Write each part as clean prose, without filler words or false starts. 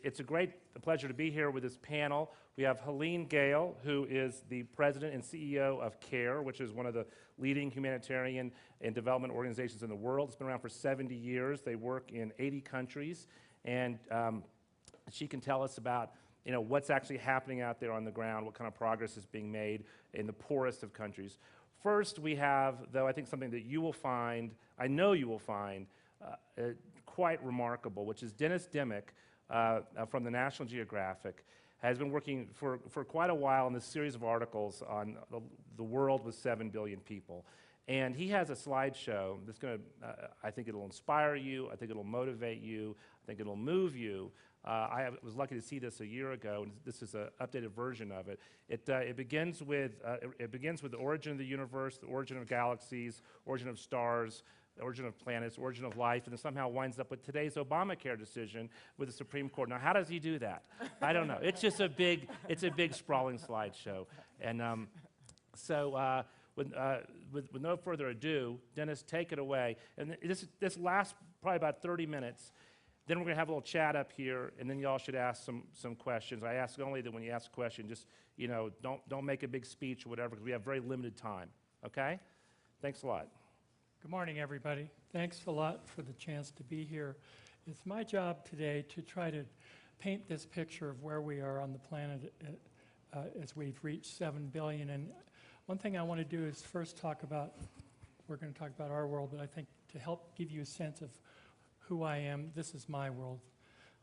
It's a great pleasure to be here with this panel. We have Helene Gayle, who is the president and CEO of CARE, which is one of the leading humanitarian and development organizations in the world. It's been around for 70 years. They work in 80 countries, and she can tell us about what's actually happening out there on the ground, what kind of progress is being made in the poorest of countries. First, we have, though, I think something that you will find, I know you will find, quite remarkable, which is Dennis Dimmock from the National Geographic has been working for quite a while on this series of articles on the world with 7 billion people. And he has a slideshow that's going to, I think it'll inspire you, I think it'll motivate you, I think it'll move you. I was lucky to see this a year ago, and this is an updated version of it. It begins with the origin of the universe, the origin of galaxies, origin of stars, the origin of planets, origin of life, and then somehow winds up with today's Obamacare decision with the Supreme Court. Now, how does he do that? I don't know. It's just a big sprawling slideshow. And with no further ado, Dennis, take it away. And this lasts probably about 30 minutes. Then we're going to have a little chat up here, and then y'all should ask some questions. I ask only that when you ask a question, just don't make a big speech or whatever, because we have very limited time. Okay? Thanks a lot. Good morning, everybody. Thanks a lot for the chance to be here. It's my job today to try to paint this picture of where we are on the planet as we've reached 7 billion. And one thing I want to do is first we're going to talk about our world, but I think to help give you a sense of who I am, this is my world.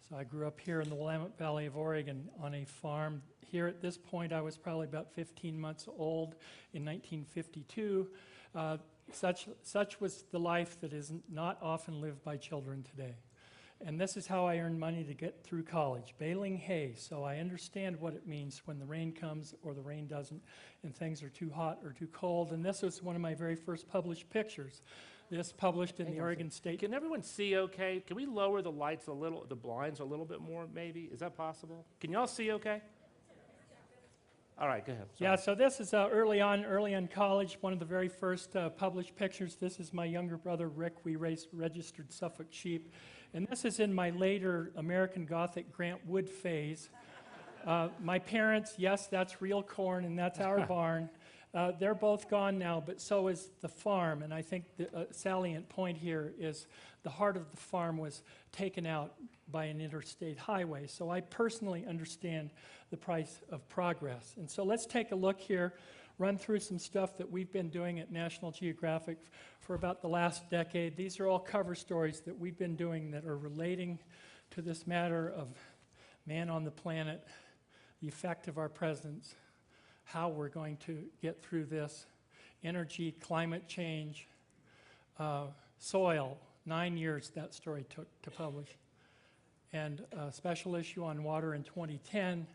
So I grew up here in the Willamette Valley of Oregon on a farm. Here at this point, I was probably about 15 months old in 1952. Such was the life that is not often lived by children today. And this is how I earned money to get through college, baling hay. So I understand what it means when the rain comes or the rain doesn't and things are too hot or too cold. And this was one of my very first published pictures. This published in the Oregon State. Can everyone see okay? Can we lower the lights a little, the blinds a little bit more maybe? Is that possible? Can y'all see okay? All right, go ahead. Sorry. Yeah, so this is early on college, one of the very first published pictures. This is my younger brother, Rick. We raised registered Suffolk sheep. And this is in my later American Gothic Grant Wood phase. My parents, yes, that's real corn, and that's our barn. They're both gone now, but so is the farm. And I think the salient point here is the heart of the farm was taken out by an interstate highway. So I personally understand the price of progress. And so let's take a look here, run through some stuff that we've been doing at National Geographic for about the last decade. These are all cover stories that we've been doing that are relating to this matter of man on the planet, the effect of our presence, how we're going to get through this, energy, climate change, soil. 9 years that story took to publish. And a special issue on water in 2010,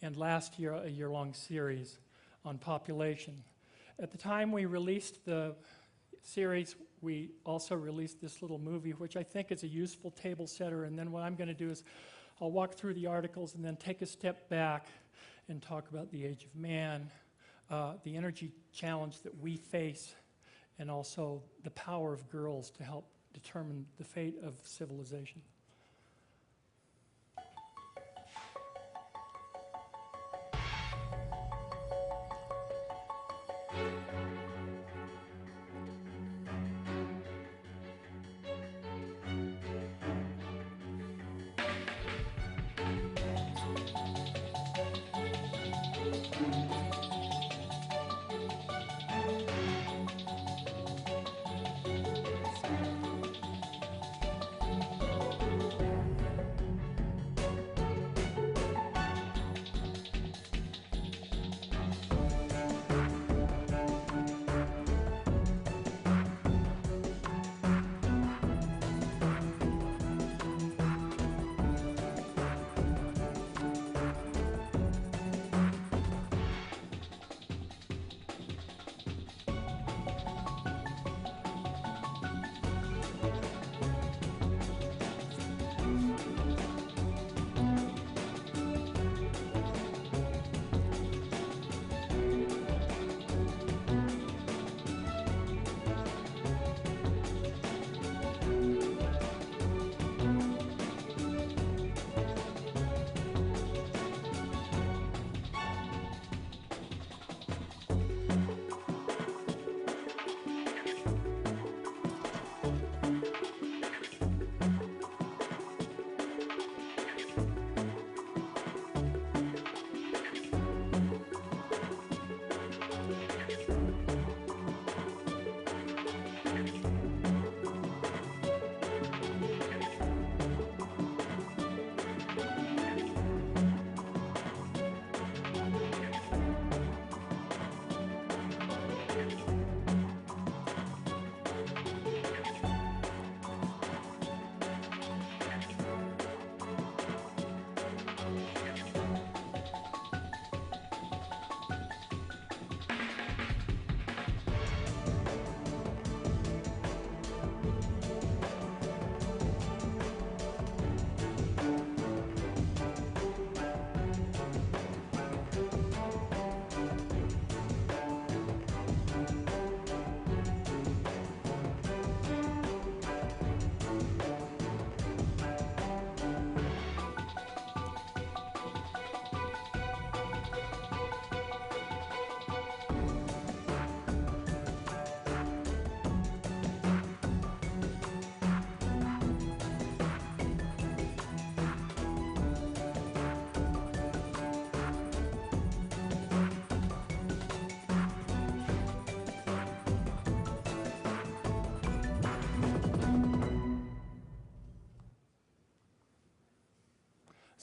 and last year a year-long series on population. At the time we released the series, we also released this little movie, which I think is a useful table setter. And then what I'm going to do is I'll walk through the articles and then take a step back and talk about the age of man, the energy challenge that we face, and also the power of girls to help determine the fate of civilization.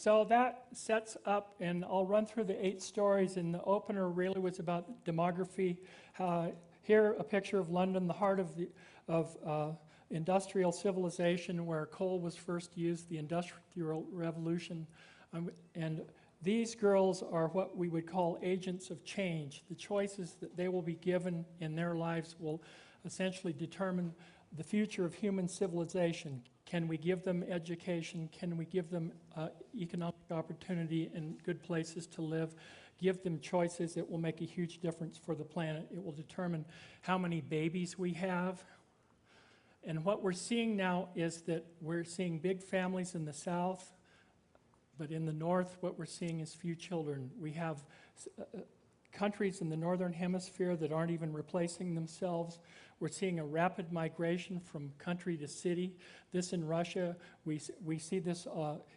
So that sets up, and I'll run through the 8 stories, and the opener really was about demography. Here, a picture of London, the heart of industrial civilization, where coal was first used, the Industrial Revolution. And these girls are what we would call agents of change. The choices that they will be given in their lives will essentially determine the future of human civilization. Can we give them education? Can we give them economic opportunity and good places to live? Give them choices. It will make a huge difference for the planet. It will determine how many babies we have. And what we're seeing now is that we're seeing big families in the South, but in the North, what we're seeing is few children. We have countries in the Northern Hemisphere that aren't even replacing themselves. We're seeing a rapid migration from country to city. This in Russia, we see this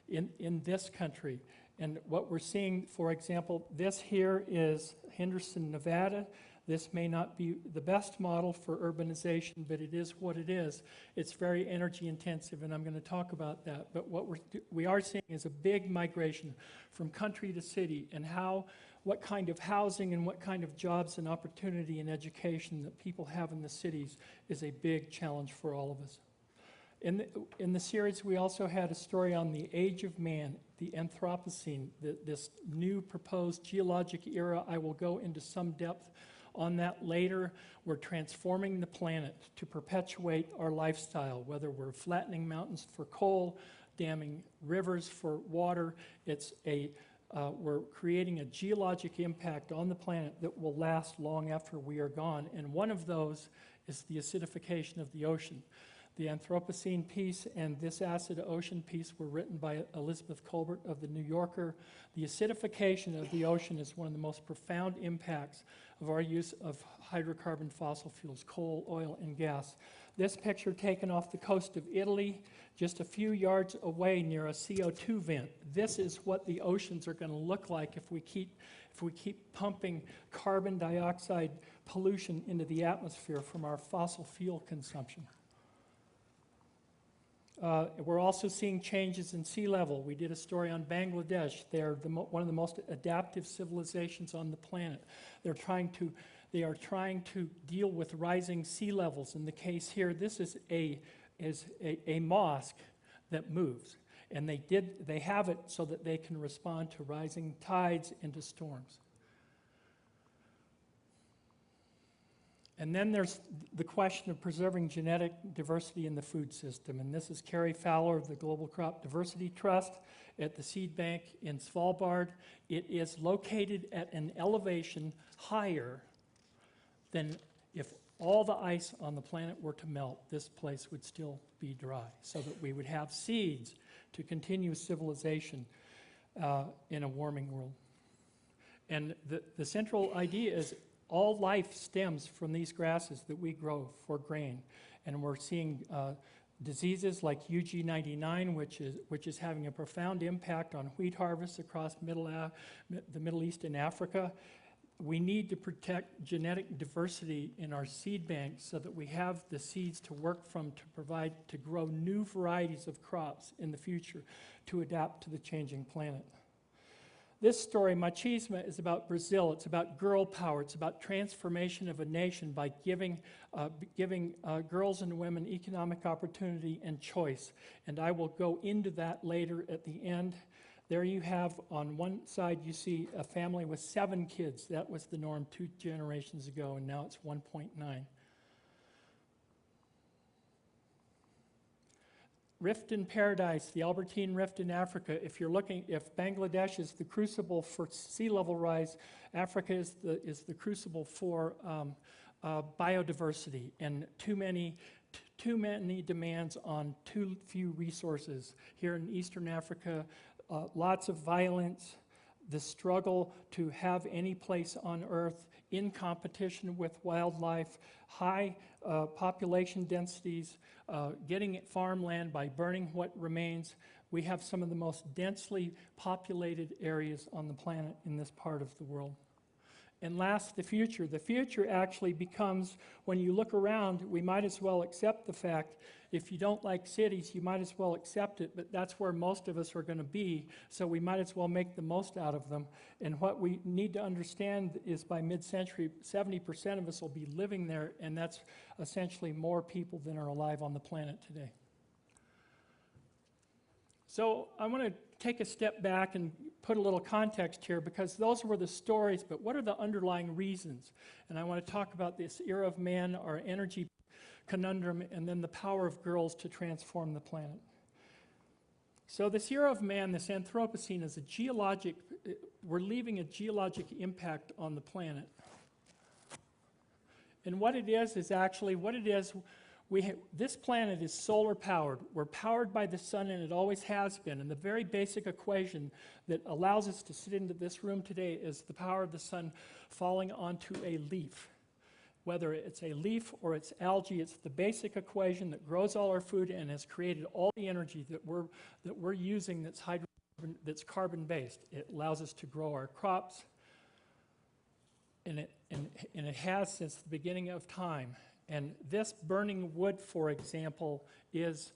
in this country. And what we're seeing, for example, this here is Henderson, Nevada. This may not be the best model for urbanization, but it is what it is. It's very energy intensive, and I'm going to talk about that. But what we are seeing is a big migration from country to city, and what kind of housing and what kind of jobs and opportunity and education that people have in the cities is a big challenge for all of us. In the series, we also had a story on the age of man, the Anthropocene, this new proposed geologic era. I will go into some depth on that later. We're transforming the planet to perpetuate our lifestyle, whether we're flattening mountains for coal, damming rivers for water. We're creating a geologic impact on the planet that will last long after we are gone. And one of those is the acidification of the ocean. The Anthropocene piece and this acid ocean piece were written by Elizabeth Colbert of the New Yorker. The acidification of the ocean is one of the most profound impacts of our use of hydrocarbon fossil fuels, coal, oil, and gas. This picture taken off the coast of Italy, just a few yards away near a CO2 vent. This is what the oceans are going to look like if we keep pumping carbon dioxide pollution into the atmosphere from our fossil fuel consumption. We're also seeing changes in sea level. We did a story on Bangladesh. They're one of the most adaptive civilizations on the planet. They are trying to deal with rising sea levels. In the case here, this is a mosque that moves, and they have it so that they can respond to rising tides and to storms. And then there's the question of preserving genetic diversity in the food system. And this is Carrie Fowler of the Global Crop Diversity Trust at the Seed Bank in Svalbard. It is located at an elevation higher than if all the ice on the planet were to melt, this place would still be dry, so that we would have seeds to continue civilization in a warming world. And the central idea is all life stems from these grasses that we grow for grain. And we're seeing diseases like UG99, which is having a profound impact on wheat harvests across the Middle East and Africa. We need to protect genetic diversity in our seed banks so that we have the seeds to work from to grow new varieties of crops in the future to adapt to the changing planet. This story, Machismo, is about Brazil. It's about girl power. It's about transformation of a nation by giving girls and women economic opportunity and choice. And I will go into that later at the end. There you have, on one side, you see a family with 7 kids. That was the norm 2 generations ago, and now it's 1.9. Rift in Paradise, the Albertine Rift in Africa. If Bangladesh is the crucible for sea level rise, Africa is the crucible for biodiversity, and too many demands on too few resources. Here in Eastern Africa, lots of violence, the struggle to have any place on Earth in competition with wildlife, high population densities, getting farmland by burning what remains. We have some of the most densely populated areas on the planet in this part of the world. And last, the future. The future actually becomes, when you look around, we might as well accept the fact, if you don't like cities, you might as well accept it, but that's where most of us are going to be, so we might as well make the most out of them. And what we need to understand is by mid-century, 70% of us will be living there, and that's essentially more people than are alive on the planet today. So I want to take a step back and put a little context here, because those were the stories, but what are the underlying reasons? And I want to talk about this era of man, our energy conundrum, and then the power of girls to transform the planet. So this era of man, this Anthropocene, is a geologic, we're leaving a geologic impact on the planet. And what it is actually, what it is, this planet is solar powered. We're powered by the sun, and it always has been. And the very basic equation that allows us to sit into this room today is the power of the sun falling onto a leaf. Whether it's a leaf or it's algae, it's the basic equation that grows all our food and has created all the energy that we're using that's carbon-based. It allows us to grow our crops, and it has since the beginning of time. And this burning wood, for example, is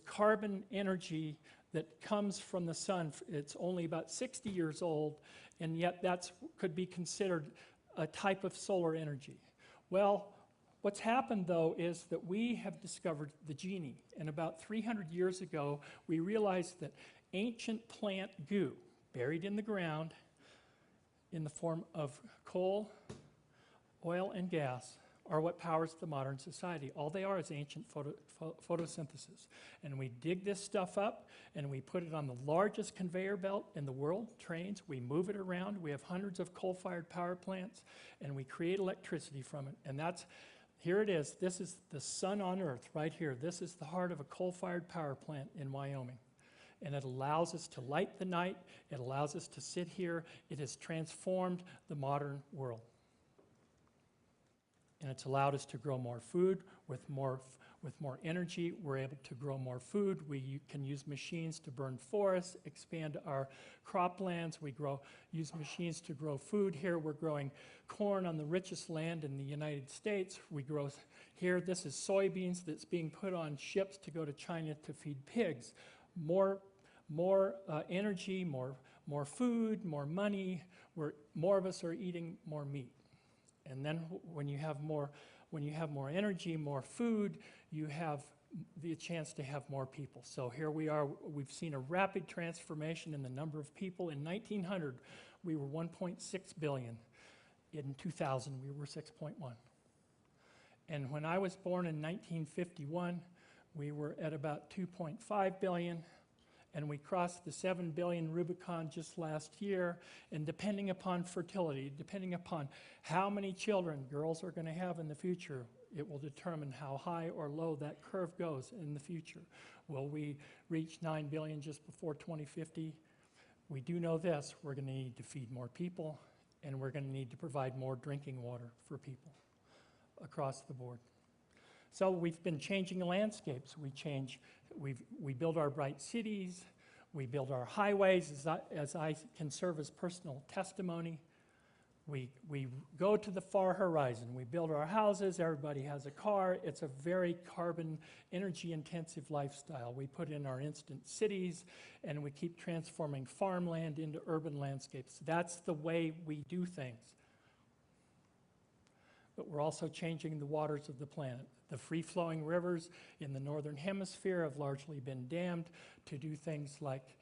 carbon energy that comes from the sun. It's only about 60 years old, and yet that could be considered a type of solar energy. Well, what's happened, though, is that we have discovered the genie. And about 300 years ago, we realized that ancient plant goo, buried in the ground in the form of coal, oil, and gas, are what powers the modern society. All they are is ancient photosynthesis. And we dig this stuff up, and we put it on the largest conveyor belt in the world, trains. We move it around. We have hundreds of coal-fired power plants, and we create electricity from it. And here it is. This is the sun on Earth right here. This is the heart of a coal-fired power plant in Wyoming. And it allows us to light the night. It allows us to sit here. It has transformed the modern world. And it's allowed us to grow more food with more energy. We're able to grow more food. We can use machines to burn forests, expand our croplands. We use machines to grow food. Here we're growing corn on the richest land in the United States. We grow here, this is soybeans that's being put on ships to go to China to feed pigs. More energy, more food, more money. More of us are eating more meat. And then when you have more energy, more food, you have the chance to have more people. So here we are. We've seen a rapid transformation in the number of people. In 1900, we were 1.6 billion. In 2000, we were 6.1. And when I was born in 1951, we were at about 2.5 billion. And we crossed the 7 billion Rubicon just last year. And depending upon fertility, depending upon how many children girls are going to have in the future, it will determine how high or low that curve goes in the future. Will we reach 9 billion just before 2050? We do know this: we're going to need to feed more people, and we're going to need to provide more drinking water for people across the board. So we've been changing landscapes. We build our bright cities. We build our highways, as I can serve as personal testimony. We go to the far horizon. We build our houses. Everybody has a car. It's a very carbon, energy-intensive lifestyle. We put in our instant cities, and we keep transforming farmland into urban landscapes. That's the way we do things. But we're also changing the waters of the planet. The free-flowing rivers in the northern hemisphere have largely been dammed to do things like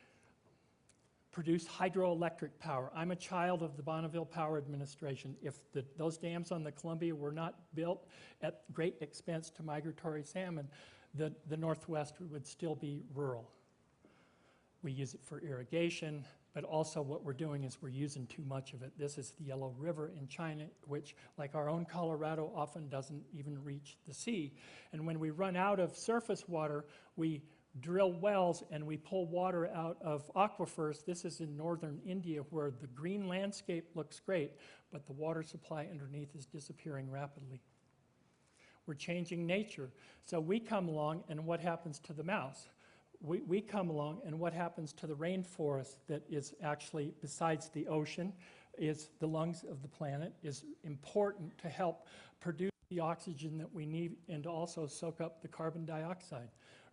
produce hydroelectric power. I'm a child of the Bonneville Power Administration. If those dams on the Columbia were not built at great expense to migratory salmon, the Northwest would still be rural. We use it for irrigation, but also what we're doing is we're using too much of it. This is the Yellow River in China, which, like our own Colorado, often doesn't even reach the sea. And when we run out of surface water, we drill wells and we pull water out of aquifers. This is in northern India, where the green landscape looks great, but the water supply underneath is disappearing rapidly. We're changing nature. So we come along, and what happens to the mouse? We come along, and what happens to the rainforest that is actually besides the ocean? is the lungs of the planet, is important to help produce the oxygen that we need and to also soak up the carbon dioxide.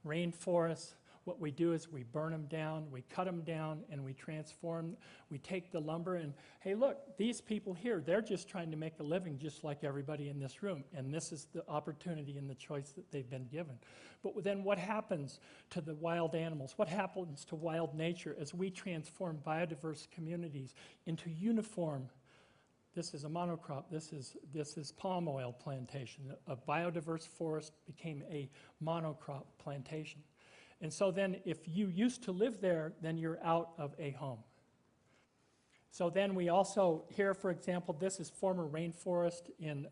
Rainforests, what we do is we burn them down, we cut them down, and we transform. We take the lumber and, hey, look, these people here, they're just trying to make a living just like everybody in this room. And this is the opportunity and the choice that they've been given. But then what happens to the wild animals? What happens to wild nature as we transform biodiverse communities into uniform? This is a monocrop. This is palm oil plantation. A biodiverse forest became a monocrop plantation. And so then if you used to live there, then you're out of a home. So then we also, here for example, this is former rainforest in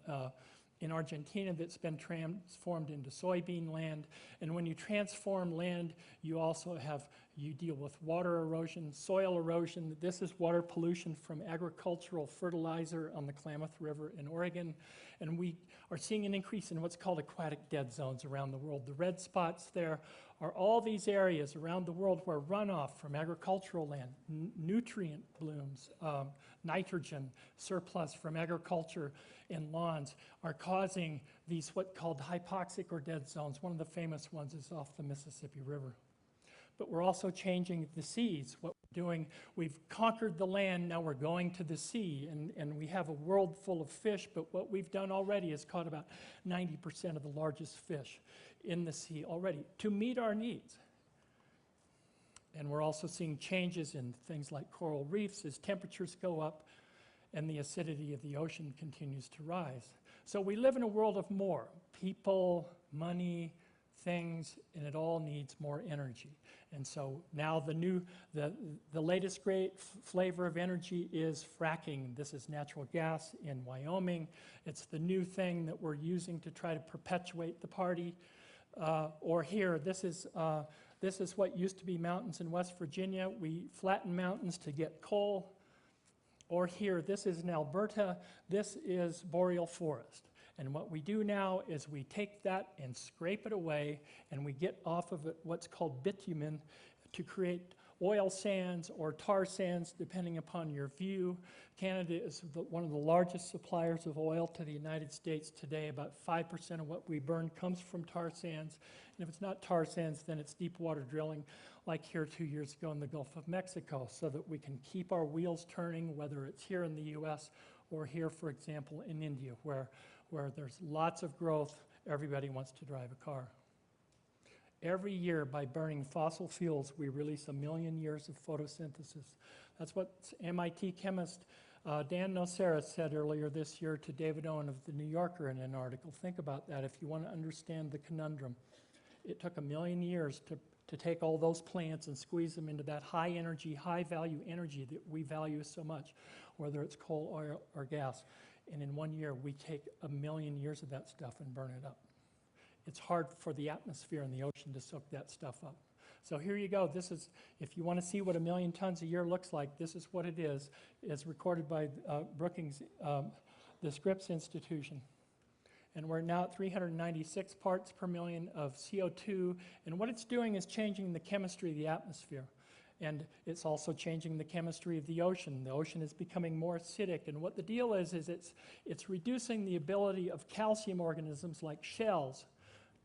Argentina that's been transformed into soybean land. And when you transform land, you also you deal with water erosion, soil erosion. This is water pollution from agricultural fertilizer on the Klamath River in Oregon. And we are seeing an increase in what's called aquatic dead zones around the world. The red spots there are all these areas around the world where runoff from agricultural land, nutrient blooms, nitrogen surplus from agriculture and lawns are causing these what's called hypoxic or dead zones. One of the famous ones is off the Mississippi River. But we're also changing the seas. What we're doing, we've conquered the land, now we're going to the sea, and we have a world full of fish, but what we've done already is caught about 90% of the largest fish in the sea already to meet our needs. And we're also seeing changes in things like coral reefs as temperatures go up and the acidity of the ocean continues to rise. So we live in a world of more. People, money, things, and it all needs more energy. And so now the latest great flavor of energy is fracking. This is natural gas in Wyoming. It's the new thing that we're using to try to perpetuate the party. Or here, this is what used to be mountains in West Virginia. We flatten mountains to get coal. Or here, this is in Alberta. This is boreal forest. And what we do now is we take that and scrape it away, and we get off of it what's called bitumen to create oil sands or tar sands, depending upon your view. Canada is one of the largest suppliers of oil to the United States today. About 5% of what we burn comes from tar sands. And if it's not tar sands, then it's deep water drilling, like here 2 years ago in the Gulf of Mexico, so that we can keep our wheels turning, whether it's here in the US or here, for example, in India, where there's lots of growth, everybody wants to drive a car. Every year, by burning fossil fuels, we release 1 million years of photosynthesis. That's what MIT chemist Dan Nocera said earlier this year to David Owen of The New Yorker in an article. Think about that if you want to understand the conundrum. It took 1 million years to take all those plants and squeeze them into that high energy, high value energy that we value so much, whether it's coal, oil, or gas. And in 1 year, we take 1 million years of that stuff and burn it up. It's hard for the atmosphere and the ocean to soak that stuff up. So here you go. This is, if you want to see what 1 million tons a year looks like, this is what it is. It's recorded by Brookings, the Scripps Institution. And we're now at 396 parts per million of CO2. And what it's doing is changing the chemistry of the atmosphere. And it's also changing the chemistry of the ocean. The ocean is becoming more acidic. And what the deal is it's reducing the ability of calcium organisms like shells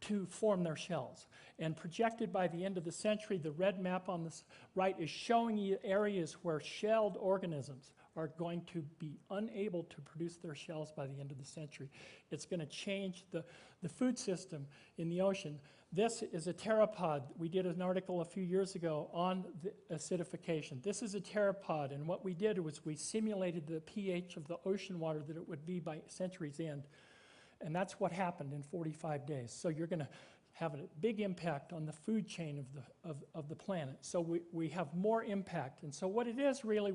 to form their shells. And projected by the end of the century, the red map on the right is showing you areas where shelled organisms are going to be unable to produce their shells by the end of the century. It's going to change the food system in the ocean. This is a pteropod. We did an article a few years ago on the acidification. This is a pteropod, and what we did was we simulated the pH of the ocean water that it would be by century's end. And that's what happened in 45 days. So you're going to have a big impact on the food chain of the planet. So we have more impact. And so what it is really,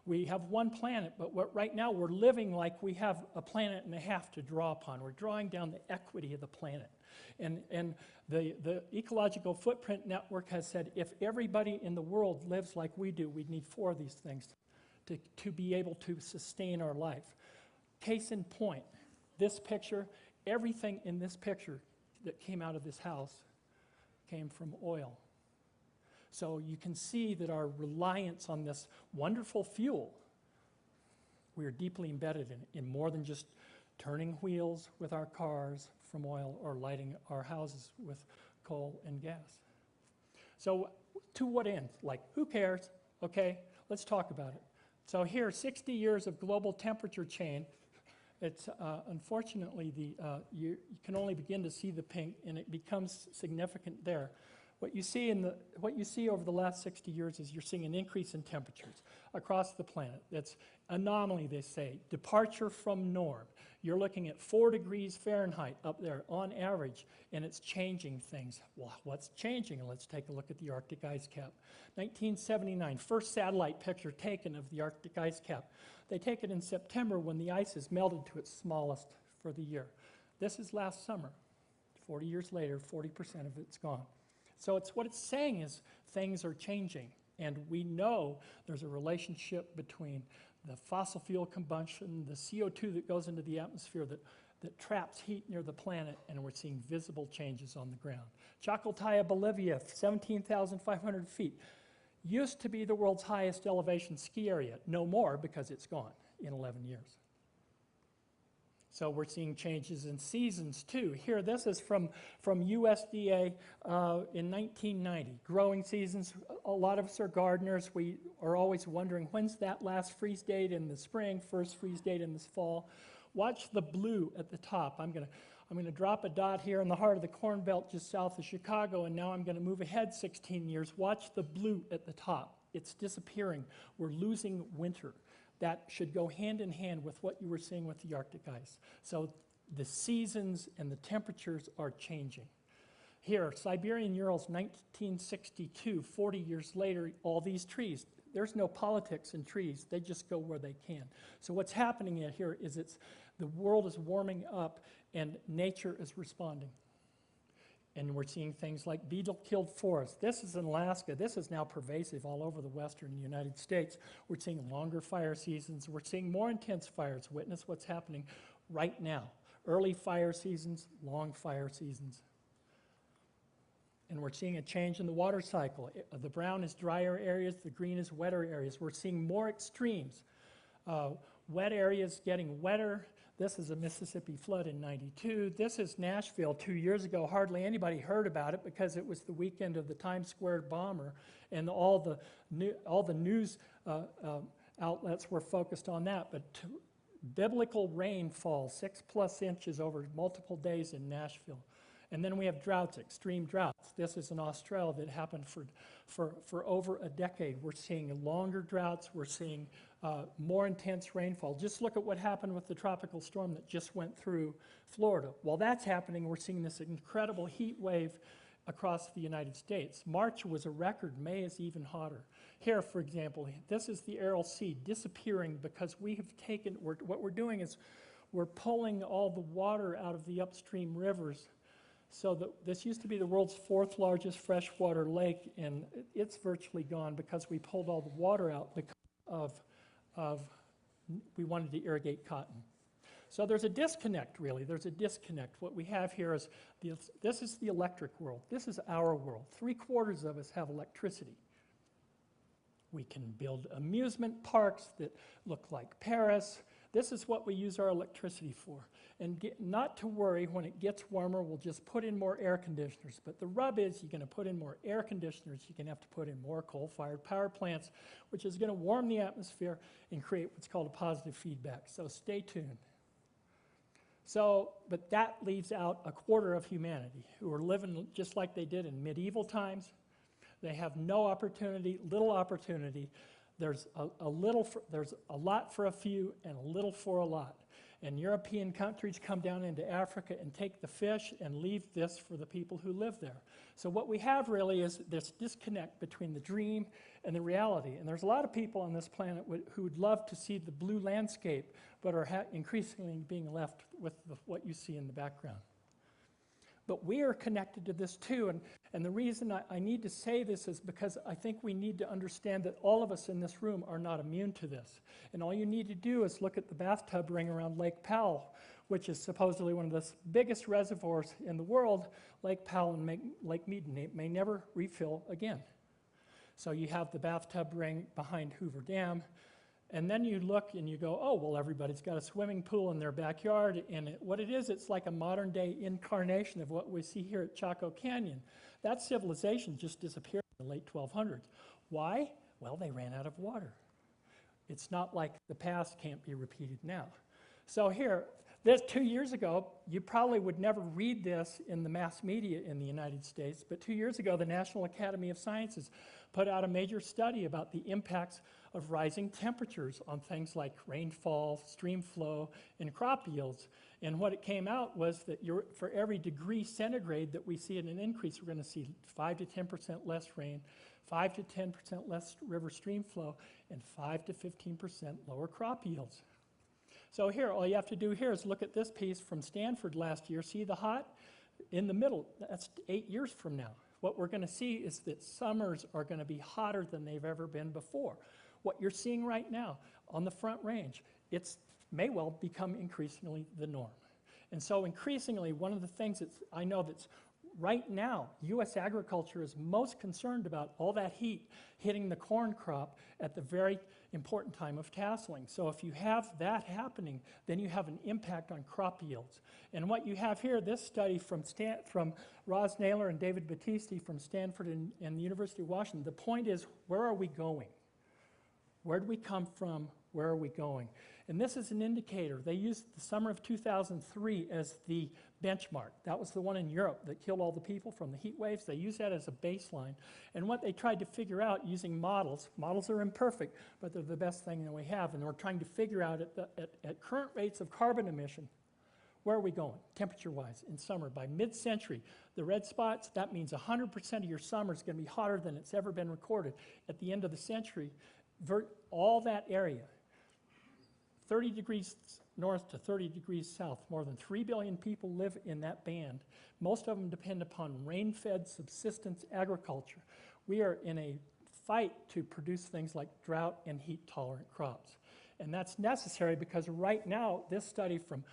we have one planet, but right now we're living like we have a planet and a half to draw upon. We're drawing down the equity of the planet. And the Ecological Footprint Network has said if everybody in the world lives like we do, we'd need 4 of these things to be able to sustain our life. Case in point, this picture, everything in this picture that came out of this house came from oil. So you can see that our reliance on this wonderful fuel We are deeply embedded in more than just turning wheels with our cars from oil or lighting our houses with coal and gas. So to what end? Like, who cares? Okay, let's talk about it. So here, 60 years of global temperature change. It's unfortunately, you can only begin to see the pink, and it becomes significant there. What you see over the last 60 years is you're seeing an increase in temperatures across the planet. That's anomaly, they say, departure from norm. You're looking at 4 degrees Fahrenheit up there on average, and it's changing things. Well, what's changing? Let's take a look at the Arctic ice cap. 1979, first satellite picture taken of the Arctic ice cap. They take it in September when the ice is melted to its smallest for the year. This is last summer. 40 years later, 40% of it's gone. So what it's saying is things are changing, and we know there's a relationship between the fossil fuel combustion, the CO2 that goes into the atmosphere that traps heat near the planet, and we're seeing visible changes on the ground. Chacaltaya, Bolivia, 17,500 feet. Used to be the world's highest elevation ski area. No more because it's gone in 11 years. So we're seeing changes in seasons too. Here, this is from USDA in 1990. Growing seasons, a lot of us are gardeners. We are always wondering, when's that last freeze date in the spring, first freeze date in this fall? Watch the blue at the top. I'm gonna drop a dot here in the heart of the Corn Belt just south of Chicago, and now I'm gonna move ahead 16 years. Watch the blue at the top. It's disappearing. We're losing winter. That should go hand in hand with what you were seeing with the Arctic ice. So the seasons and the temperatures are changing. Here, Siberian Urals, 1962, 40 years later, all these trees. There's no politics in trees. They just go where they can. So what's happening here is the world is warming up and nature is responding. And we're seeing things like beetle-killed forests. This is in Alaska. This is now pervasive all over the western United States. We're seeing longer fire seasons. We're seeing more intense fires. Witness what's happening right now. Early fire seasons, long fire seasons. And we're seeing a change in the water cycle. The brown is drier areas, the green is wetter areas. We're seeing more extremes. Wet areas getting wetter. This is a Mississippi flood in '92. This is Nashville 2 years ago. Hardly anybody heard about it because it was the weekend of the Times Square bomber, and all the news outlets were focused on that. But biblical rainfall, 6+ inches over multiple days in Nashville. And then we have droughts, extreme droughts. This is in Australia that happened for over a decade. We're seeing longer droughts. We're seeing more intense rainfall. Just look at what happened with the tropical storm that just went through Florida. While that's happening, we're seeing this incredible heat wave across the United States. March was a record. May is even hotter. Here, for example, this is the Aral Sea disappearing because we have taken, what we're doing is we're pulling all the water out of the upstream rivers. So this used to be the world's 4th largest freshwater lake, and it's virtually gone because we pulled all the water out because we wanted to irrigate cotton. So there's a disconnect, really. There's a disconnect. What we have here is, this is the electric world. This is our world. 3/4 of us have electricity. We can build amusement parks that look like Paris. This is what we use our electricity for. And not to worry, when it gets warmer, we'll just put in more air conditioners. But the rub is you're going to put in more air conditioners, you're going to have to put in more coal-fired power plants, which is going to warm the atmosphere and create what's called a positive feedback. So stay tuned. But that leaves out 1/4 of humanity who are living just like they did in medieval times. They have no opportunity, little opportunity. There's a lot for a few and a little for a lot. And European countries come down into Africa and take the fish and leave this for the people who live there. So what we have really is this disconnect between the dream and the reality. And there's a lot of people on this planet who would love to see the blue landscape, but are increasingly being left with what you see in the background. But we are connected to this too, and the reason I need to say this is because I think we need to understand that all of us in this room are not immune to this. And all you need to do is look at the bathtub ring around Lake Powell, which is supposedly one of the biggest reservoirs in the world. Lake Powell and Lake Mead may never refill again. So you have the bathtub ring behind Hoover Dam. And then you look and you go, oh, well, everybody's got a swimming pool in their backyard. And what it is, it's like a modern day incarnation of what we see here at Chaco Canyon. That civilization just disappeared in the late 1200s. Why? Well, they ran out of water. It's not like the past can't be repeated now. So here, this 2 years ago, you probably would never read this in the mass media in the United States, but 2 years ago, the National Academy of Sciences put out a major study about the impacts of rising temperatures on things like rainfall, stream flow, and crop yields. And what it came out was that for every degree centigrade that we see in an increase, we're going to see 5 to 10% less rain, 5 to 10% less river stream flow, and 5 to 15% lower crop yields. So here, all you have to do here is look at this piece from Stanford last year. See the hot? In the middle, that's 8 years from now. What we're going to see is that summers are going to be hotter than they've ever been before. What you're seeing right now on the Front Range, it may well become increasingly the norm. And so increasingly, one of the things that I know that's right now, U.S. agriculture is most concerned about all that heat hitting the corn crop at the very important time of tasseling. So if you have that happening, then you have an impact on crop yields. And what you have here, this study from Roz Naylor and David Battisti from Stanford and the University of Washington, the point is, where are we going? Where do we come from? Where are we going? And this is an indicator. They used the summer of 2003 as the benchmark. That was the one in Europe that killed all the people from the heat waves. They used that as a baseline. And what they tried to figure out using models are imperfect, but they're the best thing that we have. And we're trying to figure out at current rates of carbon emission, where are we going, temperature-wise, in summer? By mid-century, the red spots, that means 100% of your summer is going to be hotter than it's ever been recorded. At the end of the century, all that area, 30 degrees north to 30 degrees south, more than 3 billion people live in that band. Most of them depend upon rain-fed subsistence agriculture. We are in a fight to produce things like drought and heat-tolerant crops. And that's necessary because right now, this study from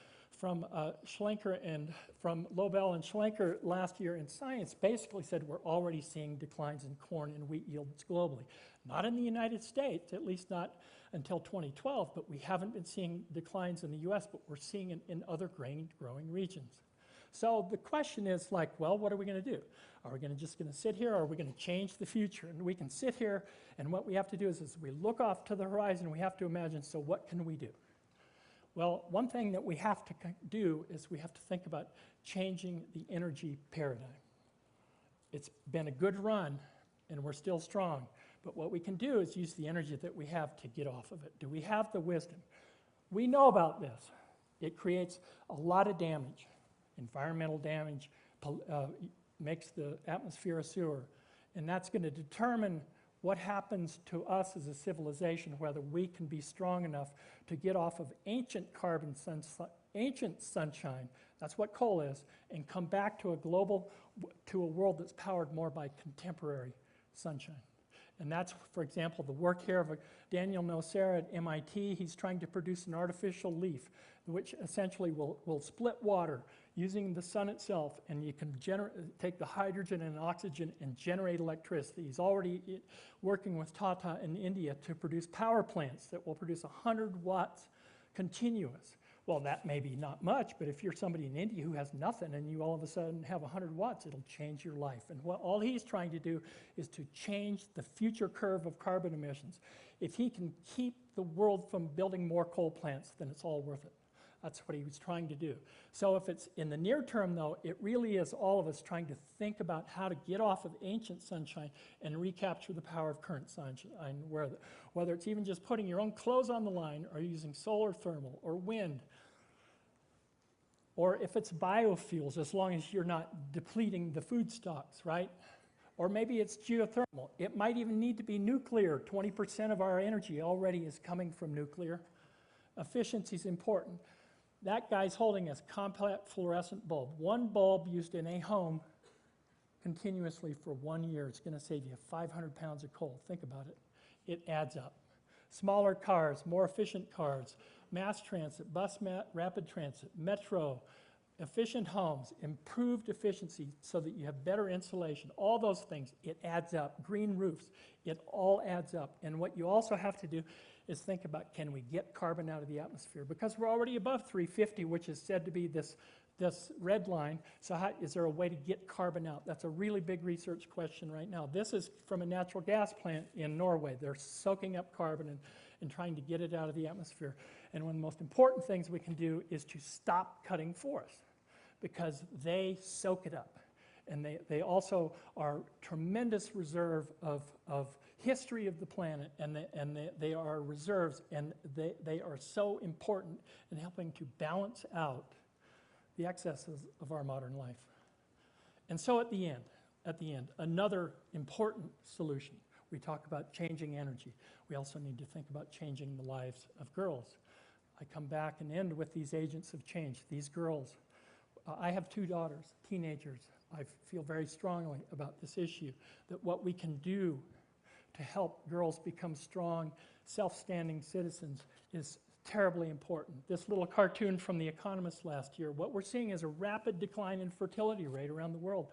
Schlenker and from Lobel and Schlenker last year in Science basically said we're already seeing declines in corn and wheat yields globally. Not in the United States, at least not until 2012, but we haven't been seeing declines in the US, but we're seeing it in other grain-growing regions. So the question is like, well, what are we going to do? Are we just going to sit here, or are we going to change the future? And we can sit here, and what we have to do is we look off to the horizon, we have to imagine, so what can we do? Well, one thing that we have to do is we have to think about changing the energy paradigm. It's been a good run, and we're still strong. But what we can do is use the energy that we have to get off of it. Do we have the wisdom? We know about this. It creates a lot of damage, environmental damage, makes the atmosphere a sewer. And that's going to determine what happens to us as a civilization, whether we can be strong enough to get off of ancient ancient sunshine, that's what coal is, and come back to a world that's powered more by contemporary sunshine. And that's, for example, the work here of Daniel Nocera at MIT. He's trying to produce an artificial leaf, which essentially will split water using the sun itself, and you can take the hydrogen and oxygen and generate electricity. He's already working with Tata in India to produce power plants that will produce 100 watts continuous. Well, that may be not much, but if you're somebody in India who has nothing and you all of a sudden have 100 watts, it'll change your life. And all he's trying to do is to change the future curve of carbon emissions. If he can keep the world from building more coal plants, then it's all worth it. That's what he was trying to do. So if it's in the near term, though, it really is all of us trying to think about how to get off of ancient sunshine and recapture the power of current sunshine, whether it's even just putting your own clothes on the line or using solar thermal or wind, or if it's biofuels, as long as you're not depleting the food stocks, right? Or maybe it's geothermal. It might even need to be nuclear. 20% of our energy already is coming from nuclear. Efficiency is important. That guy's holding a compact fluorescent bulb. One bulb used in a home continuously for 1 year. It's going to save you 500 pounds of coal. Think about it. It adds up. Smaller cars, more efficient cars, mass transit, rapid transit, metro, efficient homes, improved efficiency so that you have better insulation, all those things, it adds up. Green roofs, it all adds up. And what you also have to do is think about, can we get carbon out of the atmosphere? Because we're already above 350, which is said to be this red line. So is there a way to get carbon out? That's a really big research question right now. This is from a natural gas plant in Norway. They're soaking up carbon and trying to get it out of the atmosphere. And one of the most important things we can do is to stop cutting forests, because they soak it up. And they also are tremendous reserve of history of the planet, and they are reserves, and they are so important in helping to balance out the excesses of our modern life. And so at the end, another important solution. We talk about changing energy. We also need to think about changing the lives of girls. I come back and end with these agents of change, these girls. I have 2 daughters, teenagers. I feel very strongly about this issue, that what we can do to help girls become strong, self-standing citizens is terribly important. This little cartoon from The Economist last year, what we're seeing is a rapid decline in fertility rate around the world.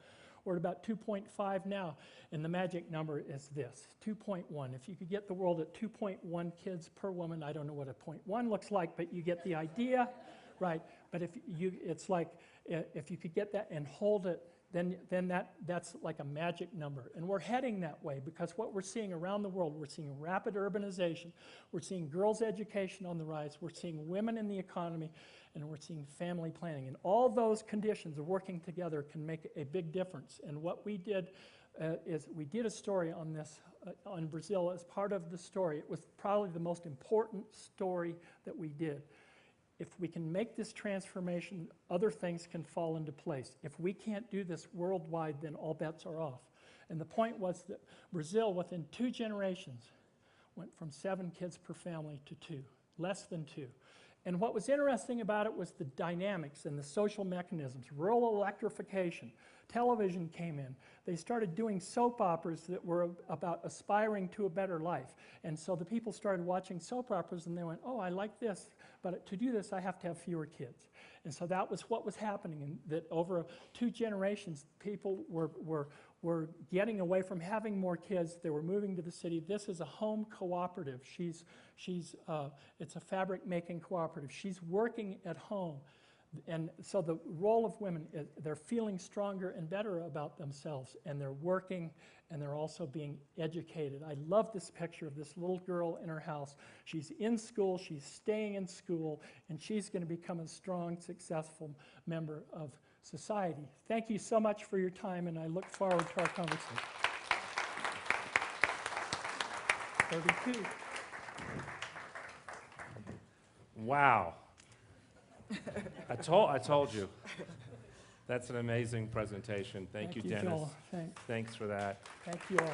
We're at about 2.5 now, and the magic number is this, 2.1. If you could get the world at 2.1 kids per woman, I don't know what a 0.1 looks like, but you get the idea, right? But it's like, if you could get that and hold it, then that's like a magic number. And we're heading that way, because what we're seeing around the world, we're seeing rapid urbanization, we're seeing girls' education on the rise, we're seeing women in the economy, and we're seeing family planning. And all those conditions of working together can make a big difference. And what we did is we did a story on this, on Brazil as part of the story. It was probably the most important story that we did. If we can make this transformation, other things can fall into place. If we can't do this worldwide, then all bets are off. And the point was that Brazil, within 2 generations, went from 7 kids per family to 2, less than 2. And what was interesting about it was the dynamics and the social mechanisms. Rural electrification, television came in. They started doing soap operas that were about aspiring to a better life. And so the people started watching soap operas, and they went, oh, I like this, but to do this, I have to have fewer kids. And so that was what was happening, and that over 2 generations, people were getting away from having more kids. They were moving to the city. This is a home cooperative. It's a fabric making cooperative. She's working at home. And so the role of women, they're feeling stronger and better about themselves, and they're working, and they're also being educated. I love this picture of this little girl in her house. She's in school, she's staying in school, and she's going to become a strong, successful member of society. Thank you so much for your time, and I look forward to our conversation. 32. Wow. I told you. That's an amazing presentation. Thank you, Dennis. Joel. Thanks for that. Thank you all.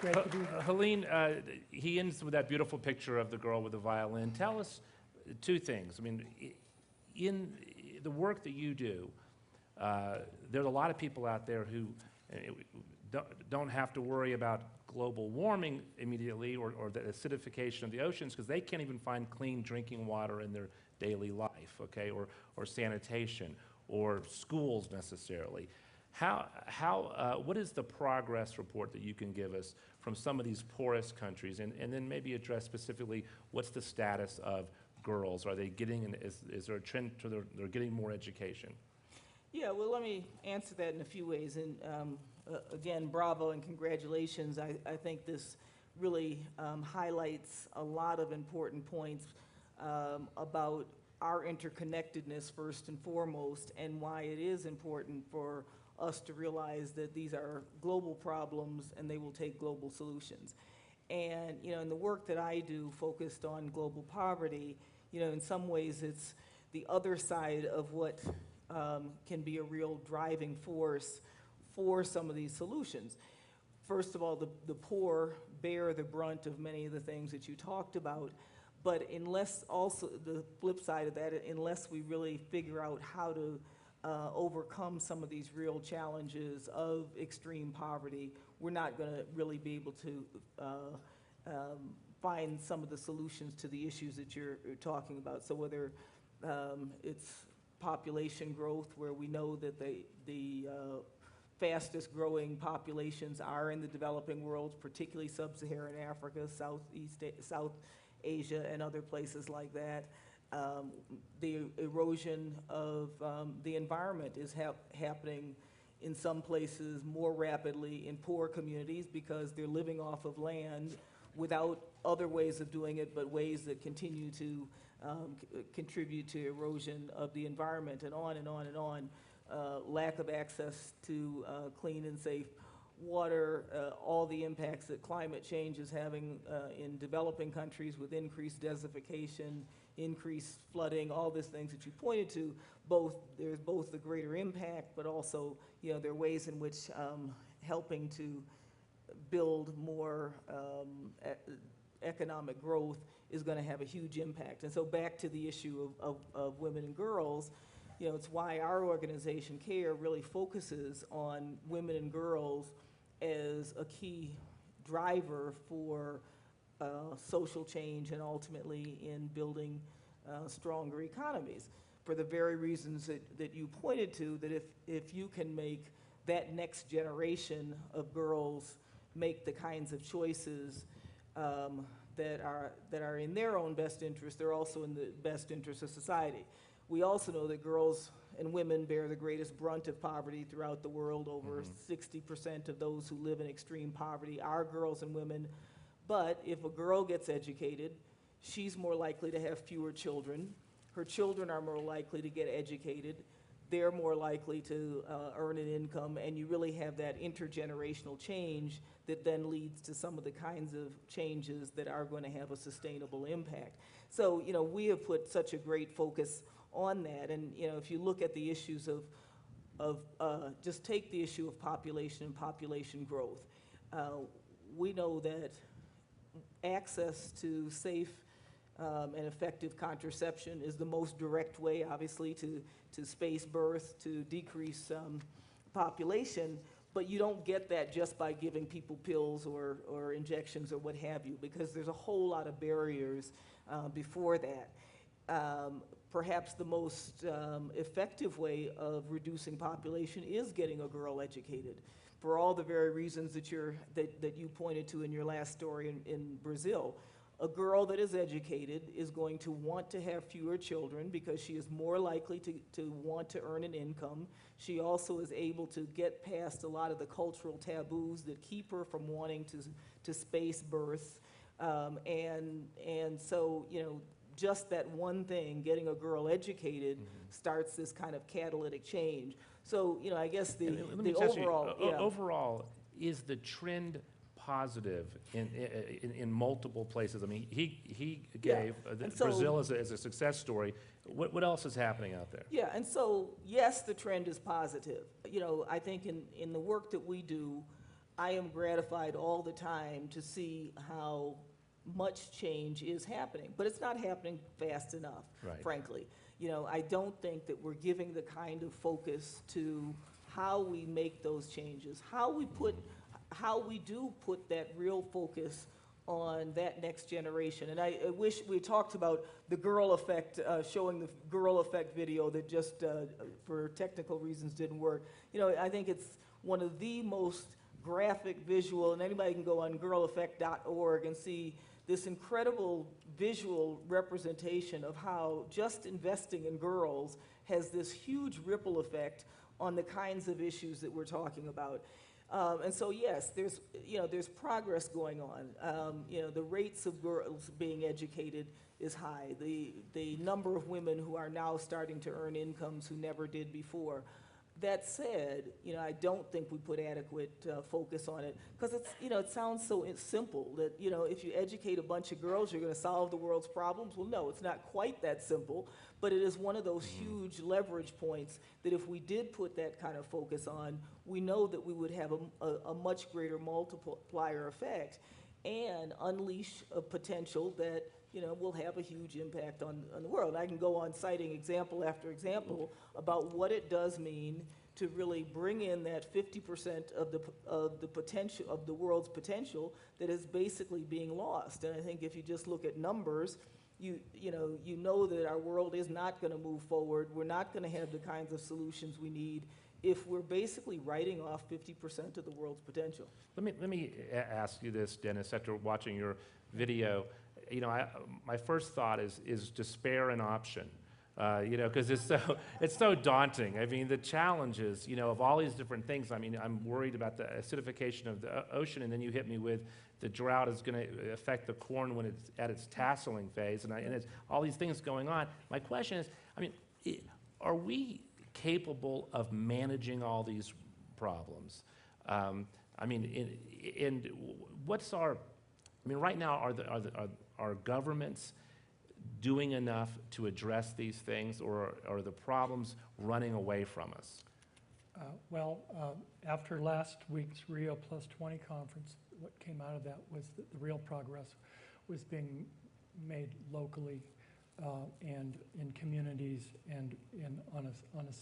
Great to be here. Helene, he ends with that beautiful picture of the girl with the violin. Tell us 2 things. I mean, in the work that you do, there's a lot of people out there who don't have to worry about global warming immediately or the acidification of the oceans, because they can't even find clean drinking water in their daily life, okay, or sanitation or schools necessarily. What is the progress report that you can give us from some of these poorest countries, and then maybe address specifically what's the status of girls? Are they getting, is there a trend to they're getting more education? Yeah, well, let me answer that in a few ways. And again, bravo and congratulations. I think this really highlights a lot of important points about our interconnectedness first and foremost, and why it is important for us to realize that these are global problems and they will take global solutions. And, you know, in the work that I do focused on global poverty, you know, in some ways it's the other side of what can be a real driving force for some of these solutions. First of all, the poor bear the brunt of many of the things that you talked about, but unless also, the flip side of that, unless we really figure out how to overcome some of these real challenges of extreme poverty, we're not going to really be able to find some of the solutions to the issues that you're talking about. So whether It's population growth, where we know that the fastest growing populations are in the developing world, particularly sub-Saharan Africa, South Asia, and other places like that. The erosion of the environment is happening in some places more rapidly in poor communities because they're living off of land without other ways of doing it, but ways that continue to contribute to erosion of the environment, and on and on and on. Lack of access to clean and safe water, all the impacts that climate change is having in developing countries with increased desertification, increased flooding, all these things that you pointed to. There's both the greater impact, but also, there are ways in which helping to build more economic growth is going to have a huge impact. And so back to the issue of women and girls, it's why our organization, CARE, really focuses on women and girls as a key driver for social change and ultimately in building stronger economies, for the very reasons that you pointed to, that if you can make that next generation of girls make the kinds of choices that are in their own best interest, they're also in the best interest of society. We also know that girls and women bear the greatest brunt of poverty throughout the world. Over 60% of those who live in extreme poverty are girls and women. But if a girl gets educated, she's more likely to have fewer children. Her children are more likely to get educated. They're more likely to earn an income, and you really have that intergenerational change that then leads to some of the kinds of changes that are going to have a sustainable impact. So, we have put such a great focus on that, and if you look at the issues of just take the issue of population and population growth, we know that access to safe and effective contraception is the most direct way, obviously, to space birth, to decrease population, but you don't get that just by giving people pills or injections or what have you, because there's a whole lot of barriers before that. Perhaps the most effective way of reducing population is getting a girl educated, for all the very reasons that you pointed to in your last story in Brazil. A girl that is educated is going to want to have fewer children because she is more likely to want to earn an income. She also is able to get past a lot of the cultural taboos that keep her from wanting to space births. And so, just that one thing, getting a girl educated, starts this kind of catalytic change. So, I guess the overall, overall, is the trend positive in multiple places? I mean, he gave Brazil as a success story. What else is happening out there? Yeah, and so yes, the trend is positive. I think in the work that we do, I am gratified all the time to see how much change is happening, but it's not happening fast enough, frankly. I don't think that we're giving the kind of focus to how we make those changes, how we do put that real focus on that next generation. And I wish we talked about the girl effect, showing the girl effect video that just, for technical reasons, didn't work. I think it's one of the most graphic visual, and anybody can go on girleffect.org and see this incredible visual representation of how just investing in girls has this huge ripple effect on the kinds of issues that we're talking about. And so yes, there's progress going on. The rates of girls being educated is high. The number of women who are now starting to earn incomes who never did before. That said, I don't think we put adequate focus on it, because it sounds so simple that, if you educate a bunch of girls, you're going to solve the world's problems. Well, no, it's not quite that simple, but it is one of those huge leverage points that if we did put that kind of focus on, we know that we would have a much greater multiplier effect and unleash a potential that will have a huge impact on the world. I can go on citing example after example about what it does mean to really bring in that 50% of the potential of the world's potential that is basically being lost. And I think if you just look at numbers, you know that our world is not going to move forward. We're not going to have the kinds of solutions we need if we're basically writing off 50% of the world's potential. Let me ask you this, Dennis, after watching your video. You know, my first thought is despair an option? You know, because it's so daunting. I mean, the challenges, you know, of all these different things. I mean, I'm worried about the acidification of the ocean, and then you hit me with the drought is going to affect the corn when it's at its tasseling phase, and it's all these things going on. My question is, I mean, are we capable of managing all these problems? I mean, what's our? I mean, right now, are governments doing enough to address these things, or are the problems running away from us? After last week's Rio +20 conference, what came out of that was that the real progress was being made locally and in communities and on a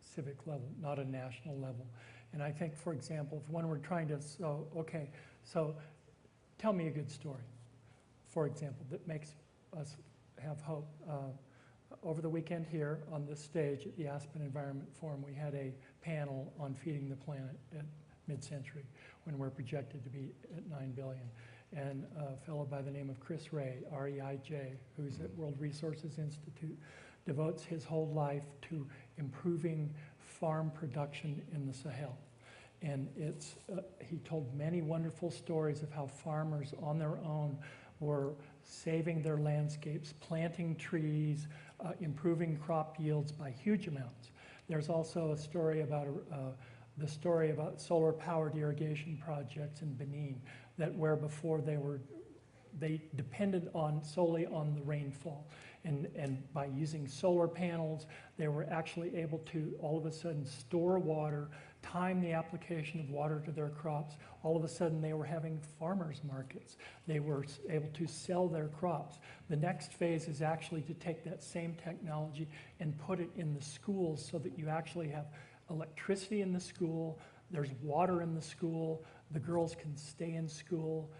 civic level, not a national level. And I think, for example, if when we're trying to, so tell me a good story, for example, that makes us have hope. Over the weekend here on this stage at the Aspen Environment Forum, we had a panel on feeding the planet at mid-century when we're projected to be at 9 billion. And a fellow by the name of Chris Ray, R-E-I-J, who's at World Resources Institute, devotes his whole life to improving farm production in the Sahel. And he told many wonderful stories of how farmers on their own were saving their landscapes, planting trees, improving crop yields by huge amounts. There's also a story about solar-powered irrigation projects in Benin, that where before they depended solely on the rainfall. And by using solar panels, they were actually able to all of a sudden store water, time the application of water to their crops. All of a sudden they were having farmers markets. They were able to sell their crops. The next phase is actually to take that same technology and put it in the schools so that you actually have electricity in the school, there's water in the school, the girls can stay in school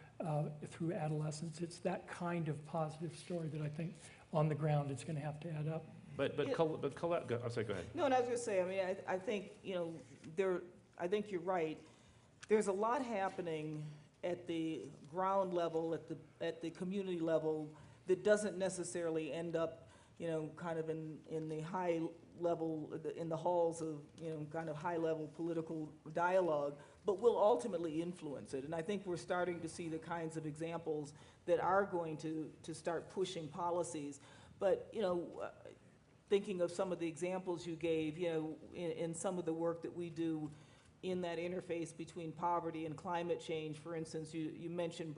through adolescence. It's that kind of positive story that I think on the ground it's going to have to add up. I'm sorry, go ahead. No, and I was going to say, I mean, I think, I think you're right. There's a lot happening at the ground level, at the community level, that doesn't necessarily end up, kind of in the high level, in the halls of, kind of high level political dialogue, but will ultimately influence it. And I think we're starting to see the kinds of examples that are going to start pushing policies. But, thinking of some of the examples you gave, in some of the work that we do in that interface between poverty and climate change, for instance, you mentioned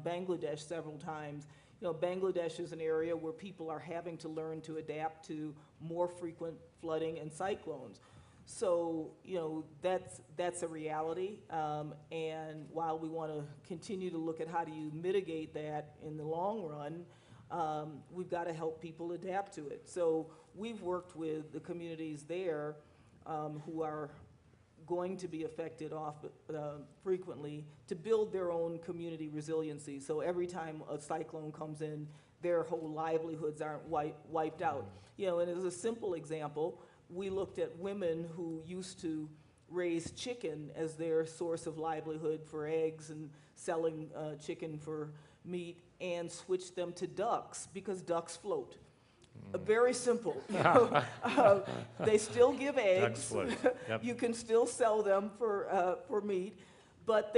Bangladesh several times. Bangladesh is an area where people are having to learn to adapt to more frequent flooding and cyclones. So, that's a reality. And while we want to continue to look at how do you mitigate that in the long run, we've got to help people adapt to it. So we've worked with the communities there who are going to be affected frequently to build their own community resiliency. So every time a cyclone comes in, their whole livelihoods aren't wiped out. And as a simple example, we looked at women who used to raise chicken as their source of livelihood for eggs and selling chicken for meat, and switched them to ducks because ducks float. Very simple. They still give eggs. Yep. You can still sell them for meat, but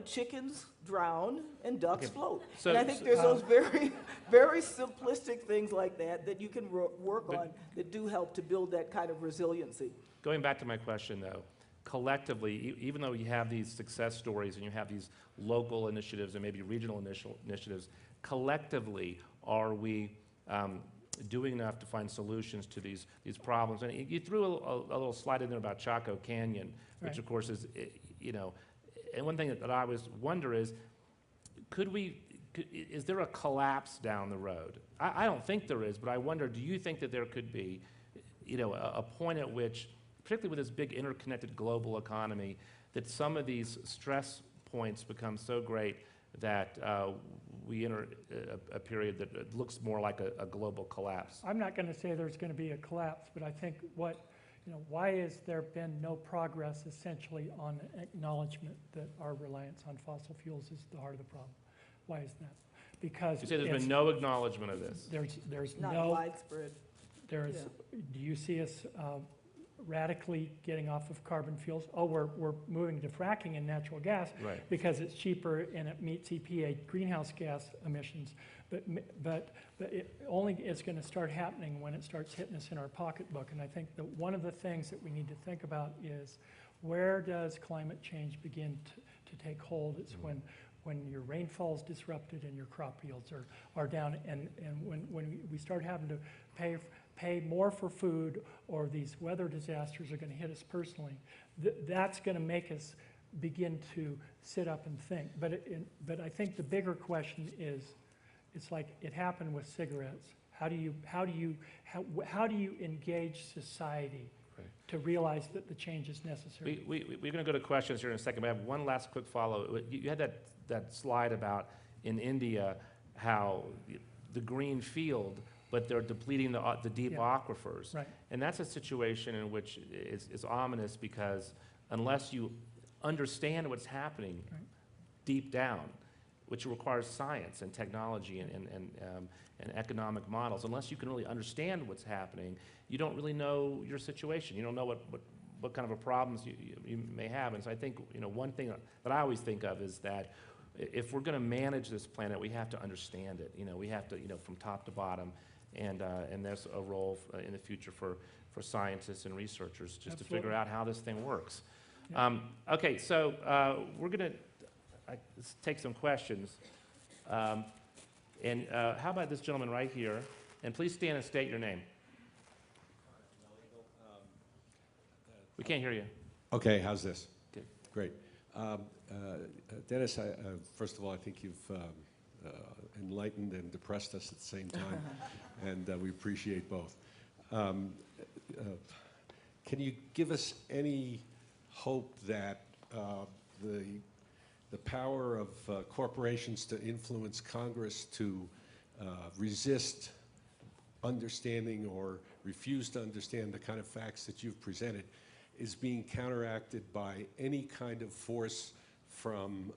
chickens drown and ducks float. And I think there's those very, very simplistic things like that you can work on that do help to build that kind of resiliency. Going back to my question, though, collectively, even though you have these success stories and you have these local initiatives and maybe regional initiatives, collectively, are we doing enough to find solutions to these problems? And you threw a little slide in there about Chaco Canyon, which right. Of course is, and one thing that I always wonder is, is there a collapse down the road? I don't think there is, but I wonder, do you think that there could be, a point at which, particularly with this big interconnected global economy, that some of these stress points become so great that we enter a period that looks more like a global collapse? I'm not going to say there's going to be a collapse, but I think why has there been no progress essentially on acknowledgement that our reliance on fossil fuels is the heart of the problem? Why is that? Because You say there's been no acknowledgement of this. there's Not no, widespread. there's, Yeah. do you see us radically getting off of carbon fuels? Oh, we're moving to fracking and natural gas Right. because it's cheaper and it meets EPA greenhouse gas emissions. But it only is going to start happening when it starts hitting us in our pocketbook. And I think that one of the things that we need to think about is where does climate change begin to take hold? It's when your rainfall is disrupted and your crop yields are down, and when we start having to pay more for food, or these weather disasters are going to hit us personally, that's going to make us begin to sit up and think. But I think the bigger question is, it's like it happened with cigarettes. How do you engage society Right. to realize that the change is necessary? We're going to go to questions here in a second, but I have one last quick follow. You had that slide about in India how the green field, but they're depleting the deep Yeah. aquifers. Right. And that's a situation in which is ominous, because unless you understand what's happening Right. deep down, which requires science and technology and economic models, unless you can really understand what's happening, you don't really know your situation. You don't know what kind of problems you may have. And so I think, one thing that I always think of is that if we're going to manage this planet, we have to understand it. We have to, from top to bottom, and there's a role in the future for scientists and researchers just to figure Absolutely. out how this thing works. Yeah. Okay, so we're going to take some questions. And how about this gentleman right here? And please stand and state your name. We can't hear you. Okay, how's this? Good. Great. Dennis, first of all, I think you've enlightened and depressed us at the same time, and we appreciate both. Can you give us any hope that the power of corporations to influence Congress to resist understanding or refuse to understand the kind of facts that you've presented is being counteracted by any kind of force from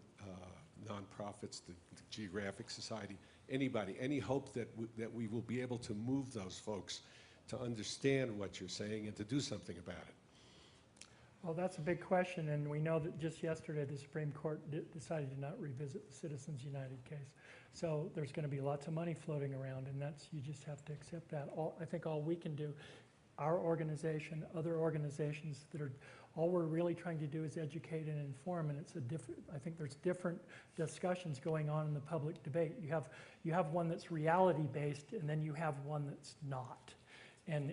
nonprofits, the Geographic Society, anybody, any hope that we will be able to move those folks to understand what you're saying and to do something about it? Well, that's a big question, and we know that just yesterday the Supreme Court decided to not revisit the Citizens United case. So there's going to be lots of money floating around, and you just have to accept that. I think all we can do, our organization, other organizations all we're really trying to do is educate and inform, and I think there's different discussions going on in the public debate. You have one that's reality-based, and then you have one that's not. And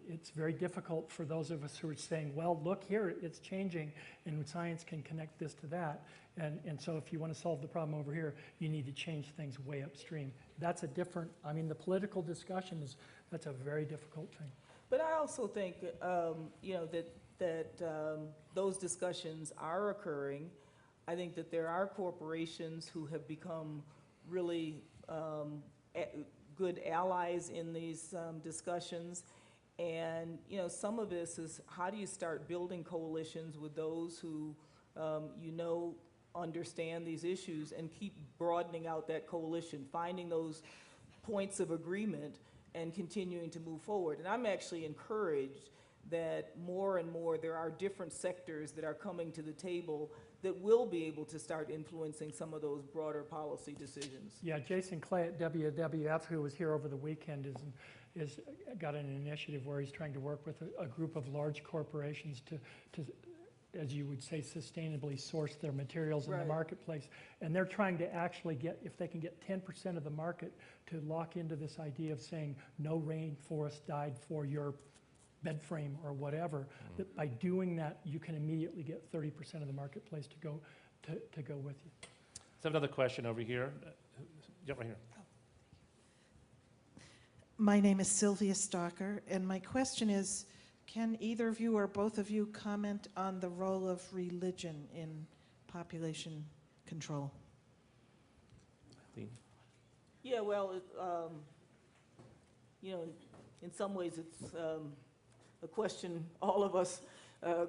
it's very difficult for those of us who are saying, well, look here, it's changing, and science can connect this to that. And so if you want to solve the problem over here, you need to change things way upstream. That's the political discussion that's a very difficult thing. But I also think, that those discussions are occurring. I think that there are corporations who have become really good allies in these discussions. And, some of this is how do you start building coalitions with those who, understand these issues, and keep broadening out that coalition, finding those points of agreement and continuing to move forward. And I'm actually encouraged that more and more there are different sectors that are coming to the table that will be able to start influencing some of those broader policy decisions. Yeah, Jason Clay at WWF, who was here over the weekend, is got an initiative where he's trying to work with a group of large corporations to, as you would say, sustainably source their materials in the Right. marketplace. And they're trying to actually if they can get 10% of the market to lock into this idea of saying no rainforest died for your bed frame or whatever, that by doing that, you can immediately get 30% of the marketplace to go with you. Let's have another question over here. Jump right here. My name is Sylvia Stalker, and my question is, can either of you or both of you comment on the role of religion in population control? Helene? Yeah, well, you know, in some ways, it's a question all of us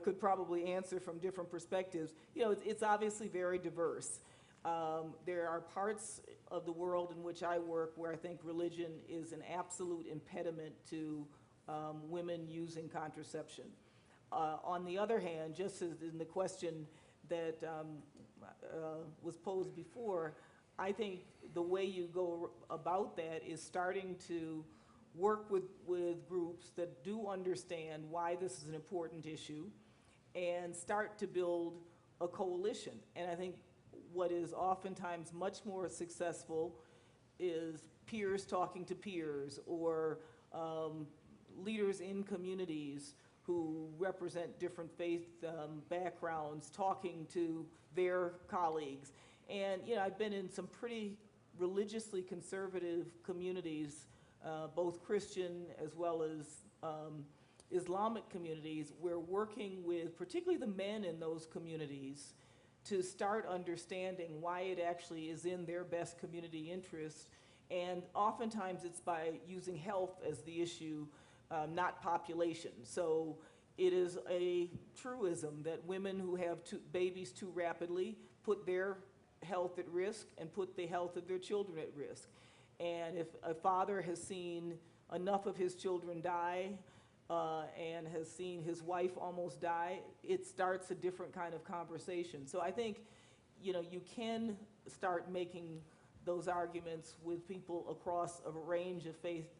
could probably answer from different perspectives. You know, it's obviously very diverse. There are parts of the world in which I work where I think religion is an absolute impediment to women using contraception. On the other hand, just as in the question that was posed before, I think the way you go about that is starting to work with groups that do understand why this is an important issue and start to build a coalition. And I think what is oftentimes much more successful is peers talking to peers, or leaders in communities who represent different faith backgrounds talking to their colleagues. And you know, I've been in some pretty religiously conservative communities, both Christian as well as Islamic communities. We're working with particularly the men in those communities to start understanding why it actually is in their best community interest. And oftentimes it's by using health as the issue, not population. So it is a truism that women who have babies too rapidly put their health at risk and put the health of their children at risk. And if a father has seen enough of his children die and has seen his wife almost die, it starts a different kind of conversation. So I think, you know, you can start making those arguments with people across a range of faith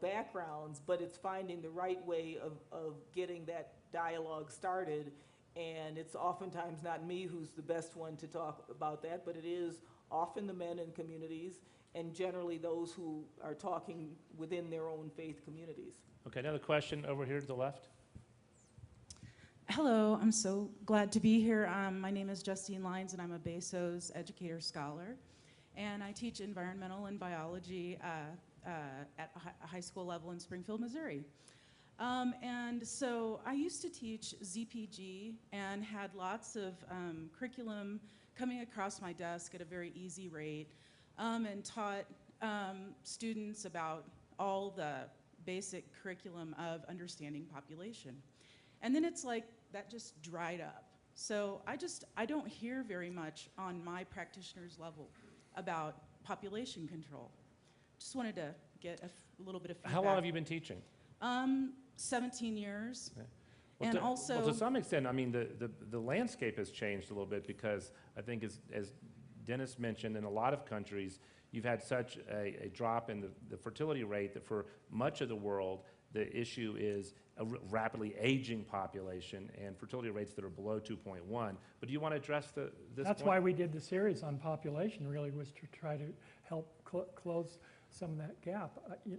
backgrounds, but it's finding the right way of getting that dialogue started. And it's oftentimes not me who's the best one to talk about that, but it is often the men in communities, and generally those who are talking within their own faith communities. Okay, another question over here to the left. Hello, I'm so glad to be here. My name is Justine Lyons, and I'm a BASOS educator scholar. And I teach environmental and biology at a high school level in Springfield, Missouri. And so I used to teach ZPG and had lots of curriculum coming across my desk at a very easy rate, and taught students about all the basic curriculum of understanding population. And then it's like that just dried up. So I don't hear very much on my practitioner's level about population control. Just wanted to get a little bit of feedback. How long have you been teaching? 17 years. Okay. And also, well, to some extent, I mean, the landscape has changed a little bit, because I think as Dennis mentioned, in a lot of countries, you've had such a drop in the fertility rate that for much of the world, the issue is a rapidly aging population and fertility rates that are below 2.1. But do you want to address this That's point? why we did the series on population, really, was to try to help close some of that gap.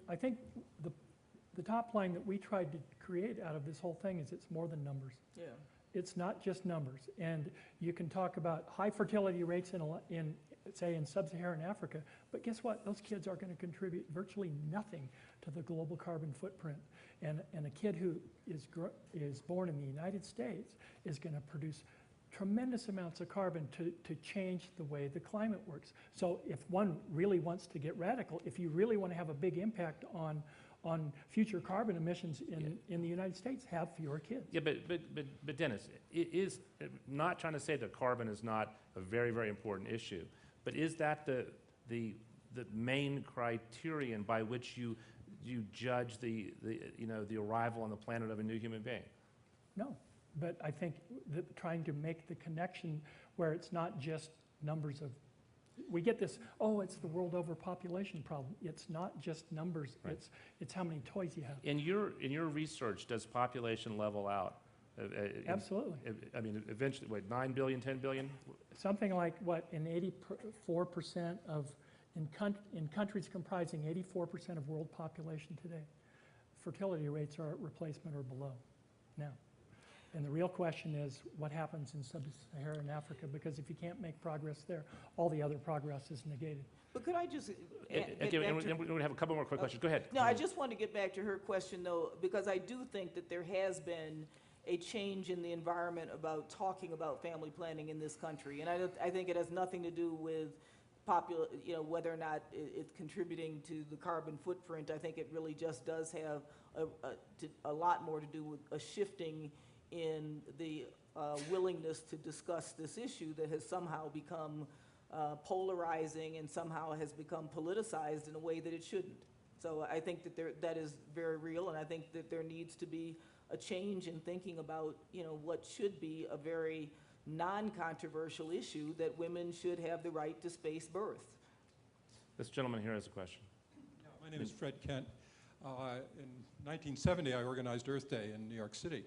I think the top line that we tried to create out of this whole thing is it's more than numbers. Yeah. It's not just numbers. And you can talk about high fertility rates in say, in sub-Saharan Africa, but guess what? Those kids are going to contribute virtually nothing to the global carbon footprint. And a kid who is born in the United States is going to produce tremendous amounts of carbon to change the way the climate works. So if one really wants to get radical, if you really want to have a big impact on future carbon emissions in the United States, have fewer kids. Yeah, but Dennis, it is not trying to say that carbon is not a very, very important issue, but is that the main criterion by which you judge the arrival on the planet of a new human being? No, but I think that trying to make the connection where it's not just numbers of, we get this, oh, it's the world overpopulation problem. It's not just numbers, Right. it's how many toys you have. In your research, does population level out? Absolutely. I mean, eventually, what, 9 billion, 10 billion? Something like what, in 84% of, in countries comprising 84% of world population today, fertility rates are at replacement or below now. And the real question is, what happens in sub-Saharan Africa? Because if you can't make progress there, all the other progress is negated. But could I just Okay, and we're going to have a couple more quick questions. Go ahead. No, I just want to get back to her question, though, because I do think that there has been a change in the environment about talking about family planning in this country. And I think it has nothing to do with whether or not it's contributing to the carbon footprint. I think it really just does have a lot more to do with a shifting in the willingness to discuss this issue that has somehow become polarizing and somehow has become politicized in a way that it shouldn't. So I think that that is very real, and I think that there needs to be a change in thinking about, what should be a very non-controversial issue, that women should have the right to space birth. This gentleman here has a question. Yeah, my name is Fred Kent. In 1970, I organized Earth Day in New York City.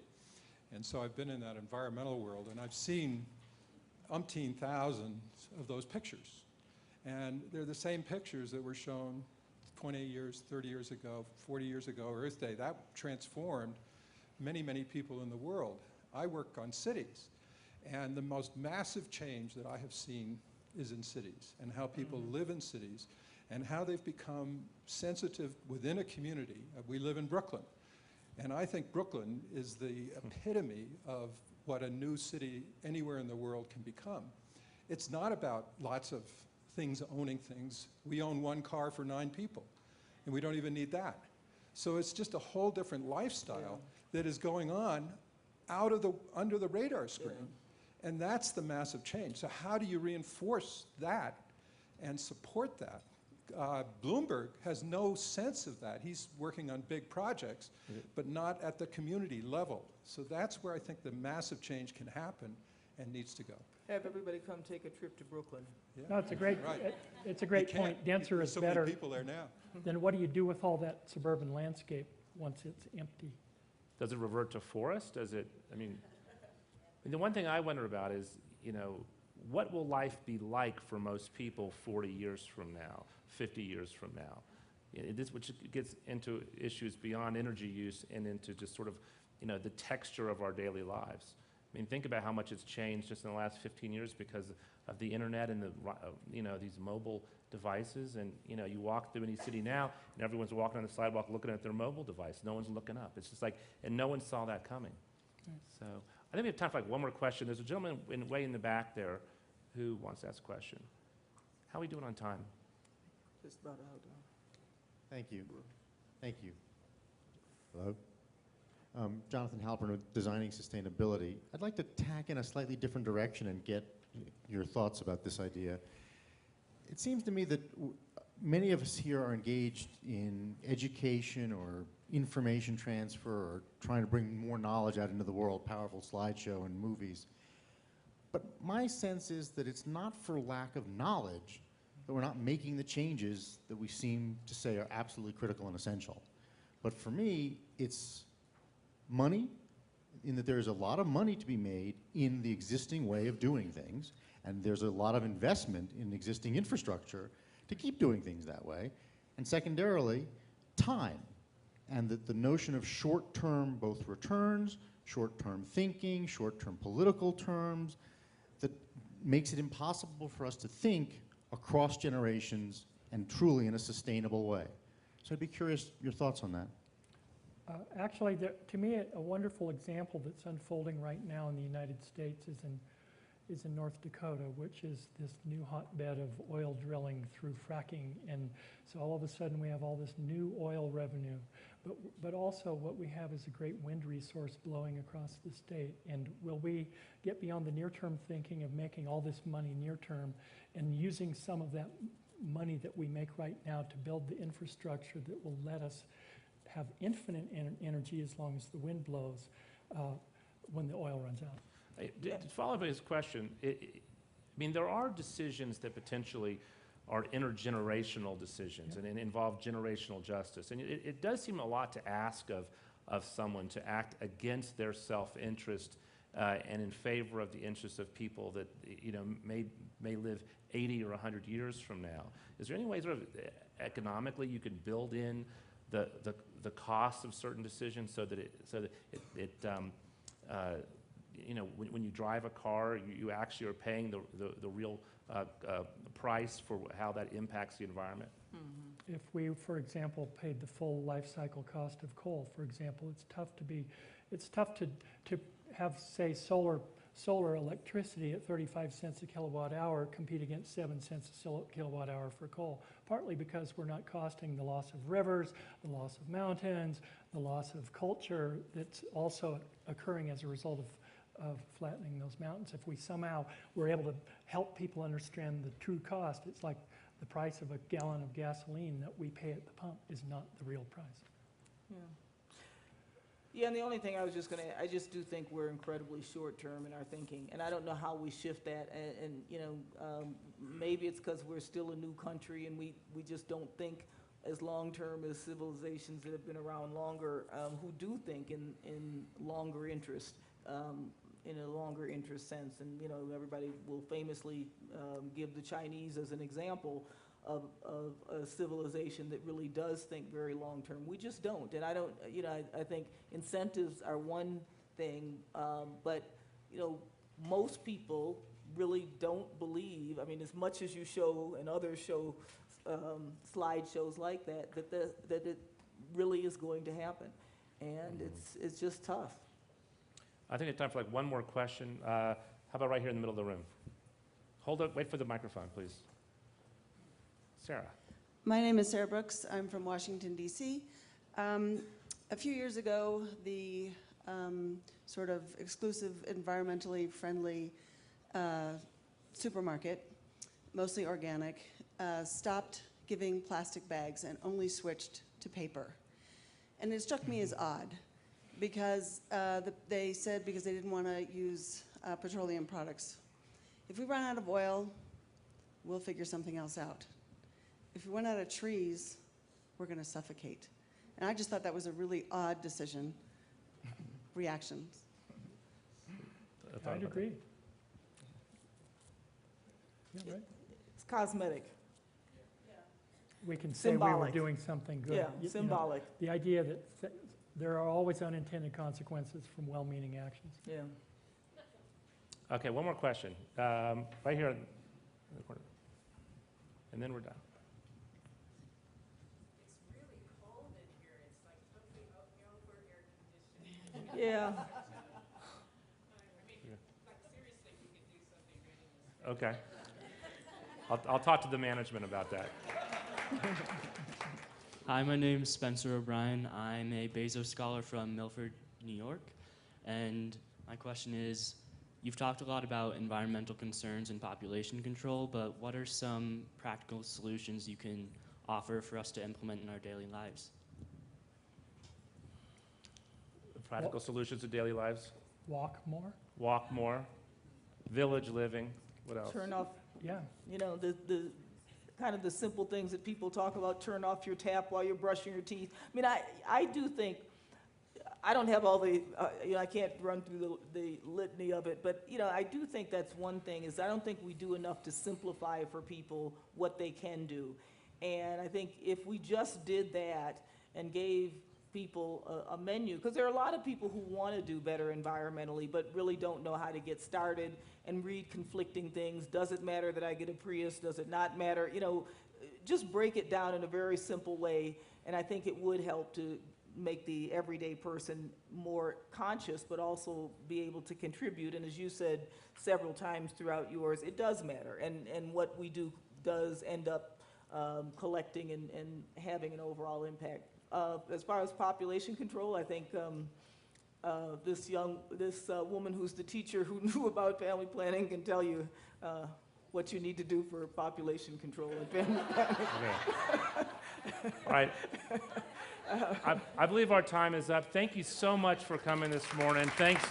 And so I've been in that environmental world, and I've seen umpteen thousands of those pictures. And they're the same pictures that were shown 20 years, 30 years ago, 40 years ago, Earth Day. That transformed many, many people in the world. I work on cities, and the most massive change that I have seen is in cities, and how people live in cities, and how they've become sensitive within a community. We live in Brooklyn, and I think Brooklyn is the epitome of what a new city anywhere in the world can become. It's not about lots of things owning things. We own one car for 9 people, and we don't even need that. So it's just a whole different lifestyle that is going on under the radar screen. And that's the massive change. So how do you reinforce that and support that? Bloomberg has no sense of that. He's working on big projects, but not at the community level. So that's where I think the massive change can happen and needs to go. Have everybody come take a trip to Brooklyn. Yeah. No, it's a great, Right. it's a great You can't. point. Denser There's is so better. many people there now. Then what do you do with all that suburban landscape once it's empty? Does it revert to forest? Does it, the one thing I wonder about is, what will life be like for most people 40 years from now, 50 years from now? Which gets into issues beyond energy use and into just sort of, the texture of our daily lives. Think about how much it's changed just in the last 15 years because of the internet and these mobile devices. And, you walk through any city now, and everyone's walking on the sidewalk looking at their mobile device. No one's looking up. It's just like, and no one saw that coming. So I think we have time for one more question. There's a gentleman way in the back there who wants to ask a question. How are we doing on time? Just about out. Thank you. Thank you. Hello? Jonathan Halpern with Designing Sustainability. I'd like to tack in a slightly different direction and get your thoughts about this idea. It seems to me that many of us here are engaged in education or information transfer or trying to bring more knowledge out into the world, powerful slideshow and movies. But my sense is that it's not for lack of knowledge that we're not making the changes that we seem to say are absolutely critical and essential. But for me, it's money, in that there's a lot of money to be made in the existing way of doing things, and there's a lot of investment in existing infrastructure to keep doing things that way. And secondarily, time, and that the notion of short-term both returns, short-term thinking, short-term political terms, that makes it impossible for us to think across generations and truly in a sustainable way. So I'd be curious your thoughts on that. Actually, to me, a wonderful example that's unfolding right now in the United States is in North Dakota, which is this new hotbed of oil drilling through fracking. And so all of a sudden we have all this new oil revenue. But also what we have is a great wind resource blowing across the state. And will we get beyond the near-term thinking of making all this money near-term and using some of that money that we make right now to build the infrastructure that will let us have infinite energy as long as the wind blows when the oil runs out? To follow up his question, there are decisions that potentially are intergenerational decisions and involve generational justice. And it does seem a lot to ask of someone to act against their self-interest and in favor of the interests of people that may live 80 or 100 years from now. Is there any way sort of economically you could build in the cost of certain decisions so that when you drive a car, you actually are paying the real price for how that impacts the environment? If we, for example, paid the full life cycle cost of coal, for example, it's tough to have, say, solar solar electricity at 35 cents a kilowatt hour compete against 7 cents a kilowatt hour for coal, partly because we're not costing the loss of rivers, the loss of mountains, the loss of culture that's also occurring as a result of flattening those mountains. If we somehow were able to help people understand the true cost, it's like the price of a gallon of gasoline that we pay at the pump is not the real price. Yeah. Yeah, and the only thing I was just going to, I just do think we're incredibly short-term in our thinking, and I don't know how we shift that, and you know, maybe it's because we're still a new country and we just don't think as long-term as civilizations that have been around longer, who do think in longer interest, in a longer interest sense. And you know, everybody will famously give the Chinese as an example of a civilization that really does think very long-term. We just don't. And I don't, you know, I think incentives are one thing, but, you know, most people really don't believe, I mean, as much as you show and others show slideshows like that, that it really is going to happen. And it's just tough. I think it's time for like one more question. How about right here in the middle of the room? Hold up, wait for the microphone, please. Sarah. My name is Sarah Brooks. I'm from Washington, D.C. A few years ago, the sort of exclusive, environmentally friendly supermarket, mostly organic, stopped giving plastic bags and only switched to paper. And it struck me as odd because they said because they didn't want to use petroleum products. If we run out of oil, we'll figure something else out. If we run out of trees, we're going to suffocate. And I just thought that was a really odd decision. Reactions. I'd agree. Yeah, right. It's cosmetic. We can say we were Symbolic. doing something good. Yeah, You know, symbolic. the idea that there are always unintended consequences from well-meaning actions. Yeah. Okay, one more question. Right here in the corner. And then we're done. It's really cold in here. It's like something up, you know, for air conditioning. Yeah. I mean, like seriously, we could do something really nice. Okay. I'll talk to the management about that. Hi, my name is Spencer O'Brien. I'm a Bezos scholar from Milford, New York. And my question is, you've talked a lot about environmental concerns and population control, but what are some practical solutions you can offer for us to implement in our daily lives? Practical solutions to daily lives. Walk more? Walk more. Village living. What else? Turn off, Yeah. you know, the kind of the simple things that people talk about, turn off your tap while you're brushing your teeth. I mean, I do think, I don't have all the, you know, I can't run through the litany of it, but, you know, I do think that's one thing, is I don't think we do enough to simplify for people what they can do. And I think if we just did that and gave people a menu, because there are a lot of people who want to do better environmentally, but really don't know how to get started and read conflicting things. Does it matter that I get a Prius? Does it not matter? You know, just break it down in a very simple way, and I think it would help to make the everyday person more conscious, but also be able to contribute. And as you said several times throughout yours, it does matter, and what we do does end up collecting and having an overall impact. As far as population control, I think this woman who's the teacher who knew about family planning can tell you what you need to do for population control and family planning. Okay. All right. I believe our time is up. Thank you so much for coming this morning. Thanks,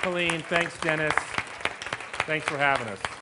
Helene. Thanks, Dennis. Thanks for having us.